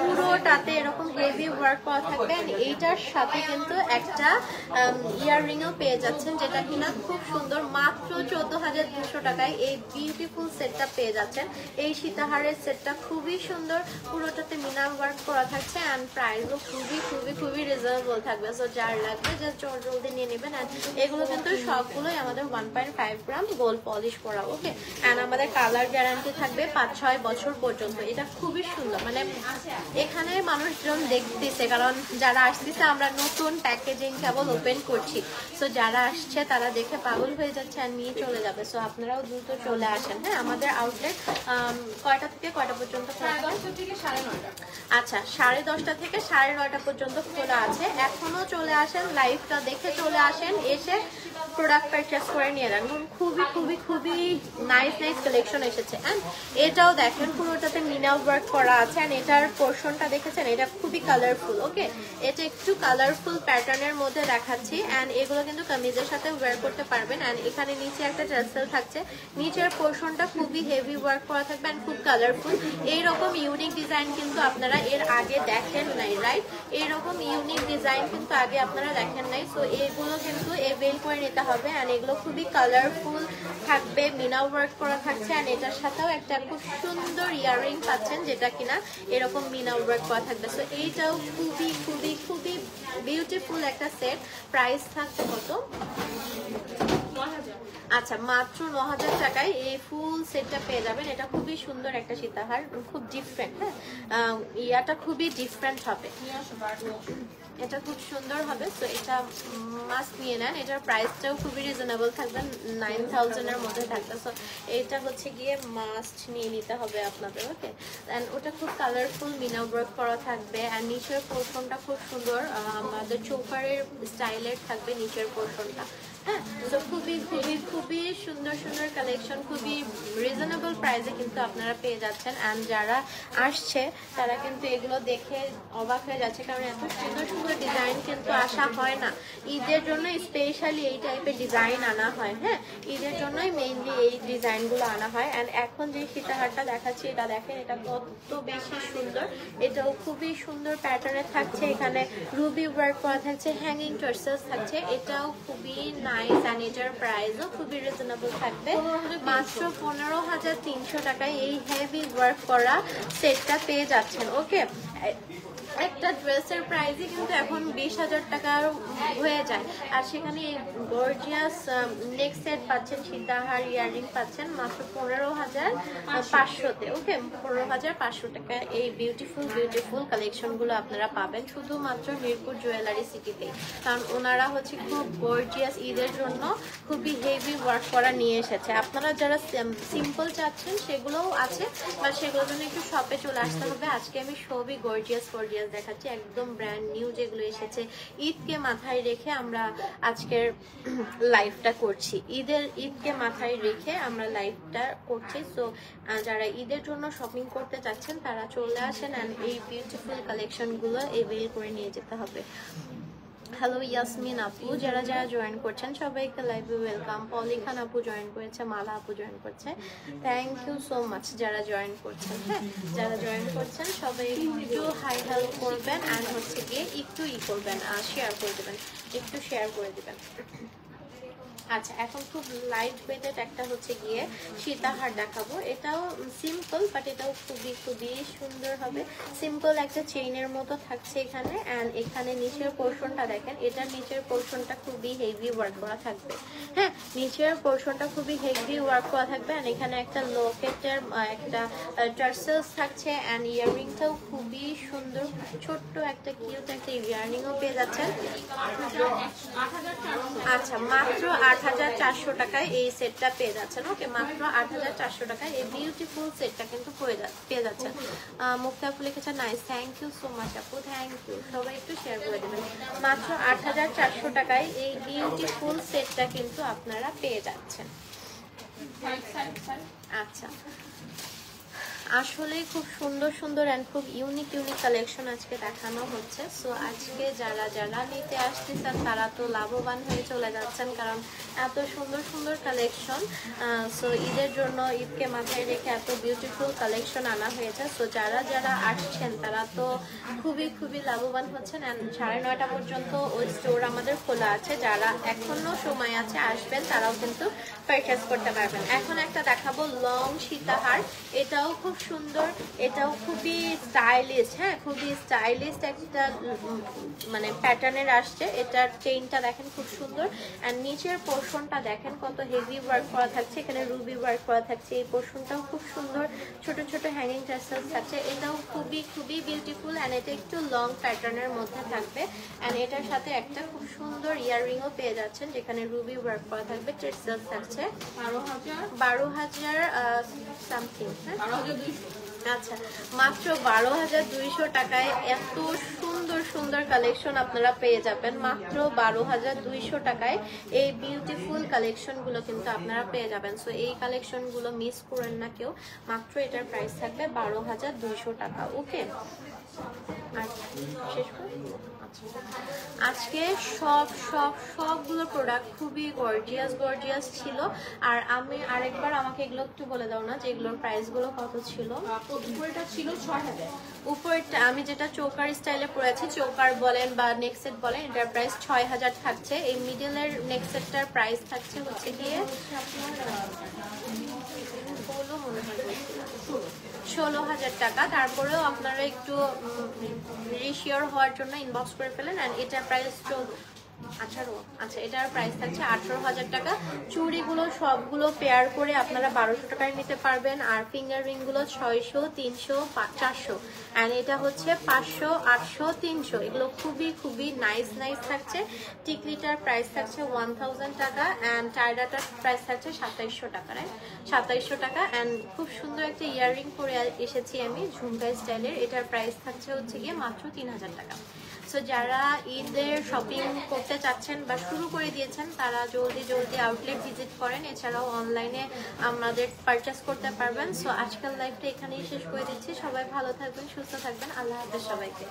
Speaker 1: পুরোটাতে এরকম হেভি ওয়ার্ক করা থাকবে। অ্যান্ড এইটার সাথে কিন্তু একটা ইয়াররিংও পেয়ে যাচ্ছেন যেটা কিনা খুব সুন্দর, মাত্র 14,200 টাকায় এই বিউটিফুল সেটটা পেয়ে যাচ্ছেন। এই সীতাহারের সেটটা খুবই সুন্দর, পুরোটাতে মিনা ওয়ার্ক করা থাকছে অ্যান্ড প্রাইসও খুবই খুবই খুবই রিজনেবল থাকবে। সো যার লাগবে জাস্ট জলদি নিয়ে নেবেন। অ্যান্ড এগুলো কিন্তু সবগুলোই আমাদের 1.5 গ্রাম গোল্ড পলিশ করা। ওকে, অ্যান্ড আমাদের কালার গ্যারান্টি থাকবে 5-6 বছর পর্যন্ত। এটা খুবই সুন্দর, মানে এখানে মানুষজন দেখতেছে, কারণ যারা আসতেছে আমরা নতুন প্যাকেজিং কেবল ওপেন করছি। সো যারা আসছে তারা দেখে পাগল হয়ে যাচ্ছে আর নিয়ে চলে যাবে। সো আপনারাও দ্রুত চলে আসেন। হ্যাঁ, আমাদের আউটলেট কয়টা থেকে কয়টা পর্যন্ত?
Speaker 2: 10:30 থেকে 9:30।
Speaker 1: আচ্ছা, 10:30 থেকে 9:30 পর্যন্ত খোলা আছে। এখনো চলে আসেন, লাইভটা দেখে চলে আসেন, এসে প্রোডাক্ট পারচেস করে নিয়ে যান। খুবই খুবই খুবই নাইস কালেকশন এসেছে। অ্যান্ড এটাও দেখেন পুরোটাতে মিনা ওয়ার্ক করা আছে। অ্যান্ড এটার পোর্শনটা দেখেছেন, এটা খুবই কালারফুল। ওকে, এটা একটু কালারফুল প্যাটার্নের মধ্যে দেখাচ্ছি। অ্যান্ড এগুলো কিন্তু কামিজের সাথে ওয়্যার করতে পারবেন। অ্যান্ড এখানে নিচে একটা টার্সেল থাকছে, নিচের পোর্শনটা খুবই হেভি ওয়ার্ক করা থাকবে অ্যান্ড খুব কালারফুল। এইরকম ইউনিক ডিজাইন কিন্তু আপনারা এর আগে দেখেন নাই, রাইট? এইরকম ইউনিক ডিজাইন কিন্তু আগে আপনারা দেখেন নাই। সো এগুলো কিন্তু বের করে নিতে হবে। অ্যান্ড এগুলো খুবই কালারফুল থাকবে, মিনা ওয়ার্ক করা থাকছে। অ্যান্ড এটার সাথেও একটা খুব সুন্দর ইয়াররিং পাচ্ছেন যেটা কিনা এরকম মিনা ওয়ার্ক করা থাকবে। সো এইটাও খুবই খুবই খুবই বিউটিফুল একটা সেট। প্রাইস থাকছে কত?
Speaker 2: 9,000।
Speaker 1: আচ্ছা, মাত্র 9,000 টাকায় এই ফুল সেটটা পেয়ে যাবেন। এটা খুবই সুন্দর একটা সীতাহার, খুব ডিফারেন্ট। হ্যাঁ, ইয়াটা খুবই ডিফারেন্ট হবে, এটা খুব সুন্দর হবে। তো এটা মাস্ট নিয়ে নেন। এটার প্রাইসটাও খুবই রিজনেবল থাকবে, 9,000 এর মধ্যে থাকবে। সো এটা হচ্ছে গিয়ে মাস্ট নিয়ে নিতে হবে আপনাদের। ওকে, অ্যান্ড ওটা খুব কালারফুল মিনা ওয়ার্ক করা থাকবে। অ্যান্ড নিচের পোর্শনটা খুব সুন্দর, আমাদের চৌকারের স্টাইলের থাকবে নিচের পোর্শনটা। হ্যাঁ, তো খুবই খুবই খুবই সুন্দর সুন্দর কালেকশন, খুবই রিজনেবল প্রাইসে কিন্তু আপনারা পেয়ে যাচ্ছেন। অ্যান্ড যারা আসছে তারা কিন্তু এগুলো দেখে অবাক হয়ে যাচ্ছে, কারণ এত সুন্দর সুন্দর ডিজাইন কিন্তু আসা হয় না। ঈদের জন্য স্পেশালি এই টাইপের ডিজাইন আনা হয়। হ্যাঁ, ঈদের জন্যই মেইনলি এই ডিজাইনগুলো আনা হয়। অ্যান্ড এখন যে সীতাহারটা দেখাচ্ছি এটা দেখেন, এটা কত বেশি সুন্দর। এটাও খুবই সুন্দর প্যাটার্নে থাকছে, এখানে রুবি ওয়ার্ক করা থাকছে, হ্যাঙ্গিং টার্সেলস থাকছে। এটাও খুবই নাইস অ্যান্ড এটার প্রাইসও খুবই রিজনেবল থাকবে, মাত্র 15,300 টাকায় এই হেভি ওয়ার্ক করা সেটটা পেয়ে যাচ্ছেন। ওকে, একটা ড্রেসের প্রাইসই কিন্তু এখন 20,000 টাকা হয়ে যায়, আর সেখানে এই গর্জিয়াস নেক সেট পাচ্ছেন, সীতাহার ইয়াররিং পাচ্ছেন মাত্র 15,500-তে। ওকে, 15,500 টাকা এই বিউটিফুল বিউটিফুল কালেকশনগুলো আপনারা পাবেন শুধুমাত্র মিরপুর জুয়েলারি সিটিতে। কারণ ওনারা হচ্ছে খুব গর্জিয়াস ঈদের জন্য খুবই হেভি ওয়ার্ক করা নিয়ে এসেছে। আপনারা যারা সিম্পল চাচ্ছেন সেগুলোও আছে, বা সেগুলোর জন্য একটু শপে চলে আসতে হবে। আজকে আমি সবই গর্জিয়াস গর্জিয়াস ড্রেস দেখাচ্ছি, একদম ব্র্যান্ড নিউ যেগুলো এসেছে। ঈদকে মাথায় রেখে আমরা আজকের লাইভটা করছি, ঈদকে মাথায় রেখে আমরা লাইভটা করছি। সো যারা ঈদের জন্য শপিং করতে চাচ্ছেন তারা চলে আসেন অ্যান্ড এই বিউটিফুল কালেকশনগুলো এভেল করে নিয়ে যেতে হবে। হ্যালো ইয়াসমিন আপু, যারা যারা জয়েন করছেন সবাইকে লাইভে ওয়েলকাম। পলি খান আপু জয়েন করেছে, মালা আপু জয়েন করছে, থ্যাংক ইউ সো মাচ যারা জয়েন করছেন। হ্যাঁ, যারা জয়েন করছেন সবাই একটু হাই হেল্প করবেন অ্যান্ড হচ্ছে গিয়ে একটু করবেন, শেয়ার করে দেবেন, একটু শেয়ার করে দেবেন। আচ্ছা, এখন খুব লাইট ওয়েটেড একটা হচ্ছে গিয়ে সীতাহার দেখাবো। এটাও সিম্পল বাট এটাও খুবই খুবই সুন্দর হবে। সিম্পল একটা চেইনের মতো থাকছে এখানে, অ্যান্ড এখানে নিচের পোর্শনটা দেখেন, এটার নিচের পোর্শনটা খুবই হেভি ওয়ার্ক করা থাকবে। হ্যাঁ, নিচের পোর্শনটা খুবই হেভি ওয়ার্ক করা থাকবে, অ্যান্ড এখানে একটা লকেটের একটা টার্সেলস থাকছে, অ্যান্ড ইয়াররিংটাও খুবই সুন্দর, ছোট্ট একটা কিউট একটা ইয়াররিংও পেয়ে যাচ্ছেন। আচ্ছা, মাত্র ৮,৪০০ টাকায় এই সেটটা পেয়ে যাচ্ছেন। ওকে, মাত্র ৮,৪০০ টাকায় এই বিউটিফুল সেটটা কিন্তু পেয়ে যাচ্ছেন। মুক্তা আপু লিখেছে nice, thank you so much আপু, থ্যাংক ইউ। সবাই একটু শেয়ার করে দেবেন। মাত্র ৮,৪০০ টাকায় এই বিউটিফুল সেটটা কিন্তু আপনারা পেয়ে যাচ্ছেন। আচ্ছা, আসলে খুব সুন্দর সুন্দর অ্যান্ড খুব ইউনিক কালেকশন আজকে দেখানো হচ্ছে। সো আজকে যারা যারা নিতে আসতেছেন তারা তো লাভবান হয়ে চলে যাচ্ছেন, কারণ এত সুন্দর সুন্দর কালেকশন। সো ঈদের জন্য, ঈদকে মাথায় রেখে এত বিউটিফুল কালেকশন আনা হয়েছে। সো যারা যারা আসছেন তারা তো খুবই খুবই লাভবান হচ্ছেন। অ্যান্ড 9:30 পর্যন্ত ওই স্টোর আমাদের খোলা আছে, যারা এখনো সময় আছে আসবেন তারাও কিন্তু পারচেস করতে পারবেন। এখন একটা দেখাবো লং সীতাহার, এটাও খুব সুন্দর, এটাও খুবই স্টাইলিশ। হ্যাঁ, খুবই স্টাইলিশ একটা মানে প্যাটার্নের আসছে। এটার চেইনটা দেখেন খুব সুন্দর, অ্যান্ড নিচের পোর্শনটা দেখেন কত হেভি ওয়ার্ক করা থাকছে, এখানে রুবি ওয়ার্ক করা থাকছে। এই পোর্শনটাও খুব সুন্দর, ছোট ছোট হ্যাঙ্গিং টার্সেলস থাকছে। এটাও খুবই খুবই বিউটিফুল, অ্যান্ড এটা একটু লং প্যাটার্নের মধ্যে থাকবে, অ্যান্ড এটার সাথে একটা খুব সুন্দর ইয়াররিংও পেয়ে যাচ্ছেন যেখানে রুবি ওয়ার্ক করা থাকবে, টার্সেলস থাকছে। 12,000 সামথিং। হ্যাঁ, আচ্ছা, মাত্র 12,200 টাকায় এত সুন্দর সুন্দর কালেকশন আপনারা পেয়ে যাবেন। মাত্র 12,200 টাকায় এই বিউটিফুল কালেকশন গুলো কিন্তু আপনারা পেয়ে যাবেন। সো এই কালেকশন গুলো মিস করেন না কেউ। মাত্র এটার প্রাইস থাকবে 12,200 টাকা। ওকে, শেষ করে আজকে সবগুলো প্রোডাক্ট খুবই গর্জিয়াস ছিল। আর আমি আরেকবার, আমাকে এগুলো একটু বলে দাও না যে এগুলোর প্রাইস গুলো কত ছিল।
Speaker 2: উপরেটা ছিল 6,000,
Speaker 1: উপরেরটা আমি যেটা চোকার স্টাইলে পরেছি, চোকার বলেন বা নেক সেট বলেন, এটার প্রাইস 6,000 থাকছে। এই মিডলের নেক সেটটার প্রাইস থাকছে হচ্ছে গিয়ে 16,000 টাকা। তারপরেও আপনারা একটু রিশিওর হওয়ার জন্য ইনবক্স করে ফেলেন। অ্যান্ড এটার প্রাইস 18। আচ্ছা, এটার প্রাইস থাকছে 18,000 টাকা। চুড়িগুলো সবগুলো পেয়ার করে আপনারা 1200 টাকায় নিতে পারবেন, আর ফিঙ্গার রিংগুলো 600, 300, 400, অ্যান্ড এটা হচ্ছে 500, 800, 300। এগুলো খুবই খুবই নাইস থাকছে। টিকলিটার প্রাইস থাকছে 1000 টাকা, অ্যান্ড টায়রাটার প্রাইস থাকছে 2700 টাকা। রাইট, 2700 টাকা। অ্যান্ড খুব সুন্দর একটা ইয়াররিং পরে এসেছি আমি ঝুমকা স্টাইলের, এটার প্রাইস থাকছে হচ্ছে গিয়ে মাত্র 3000 টাকা। সো যারা ঈদের শপিং করতে চাচ্ছেন বা শুরু করে দিয়েছেন তারা জলদি আউটলেট ভিজিট করেন, এছাড়াও অনলাইনে আমাদের পারচেস করতে পারবেন। সো আজকাল লাইভটা এখানেই শেষ করে দিচ্ছি। সবাই ভালো থাকবেন, সুস্থ থাকবেন, আল্লাহ হাফেজ সবাইকে।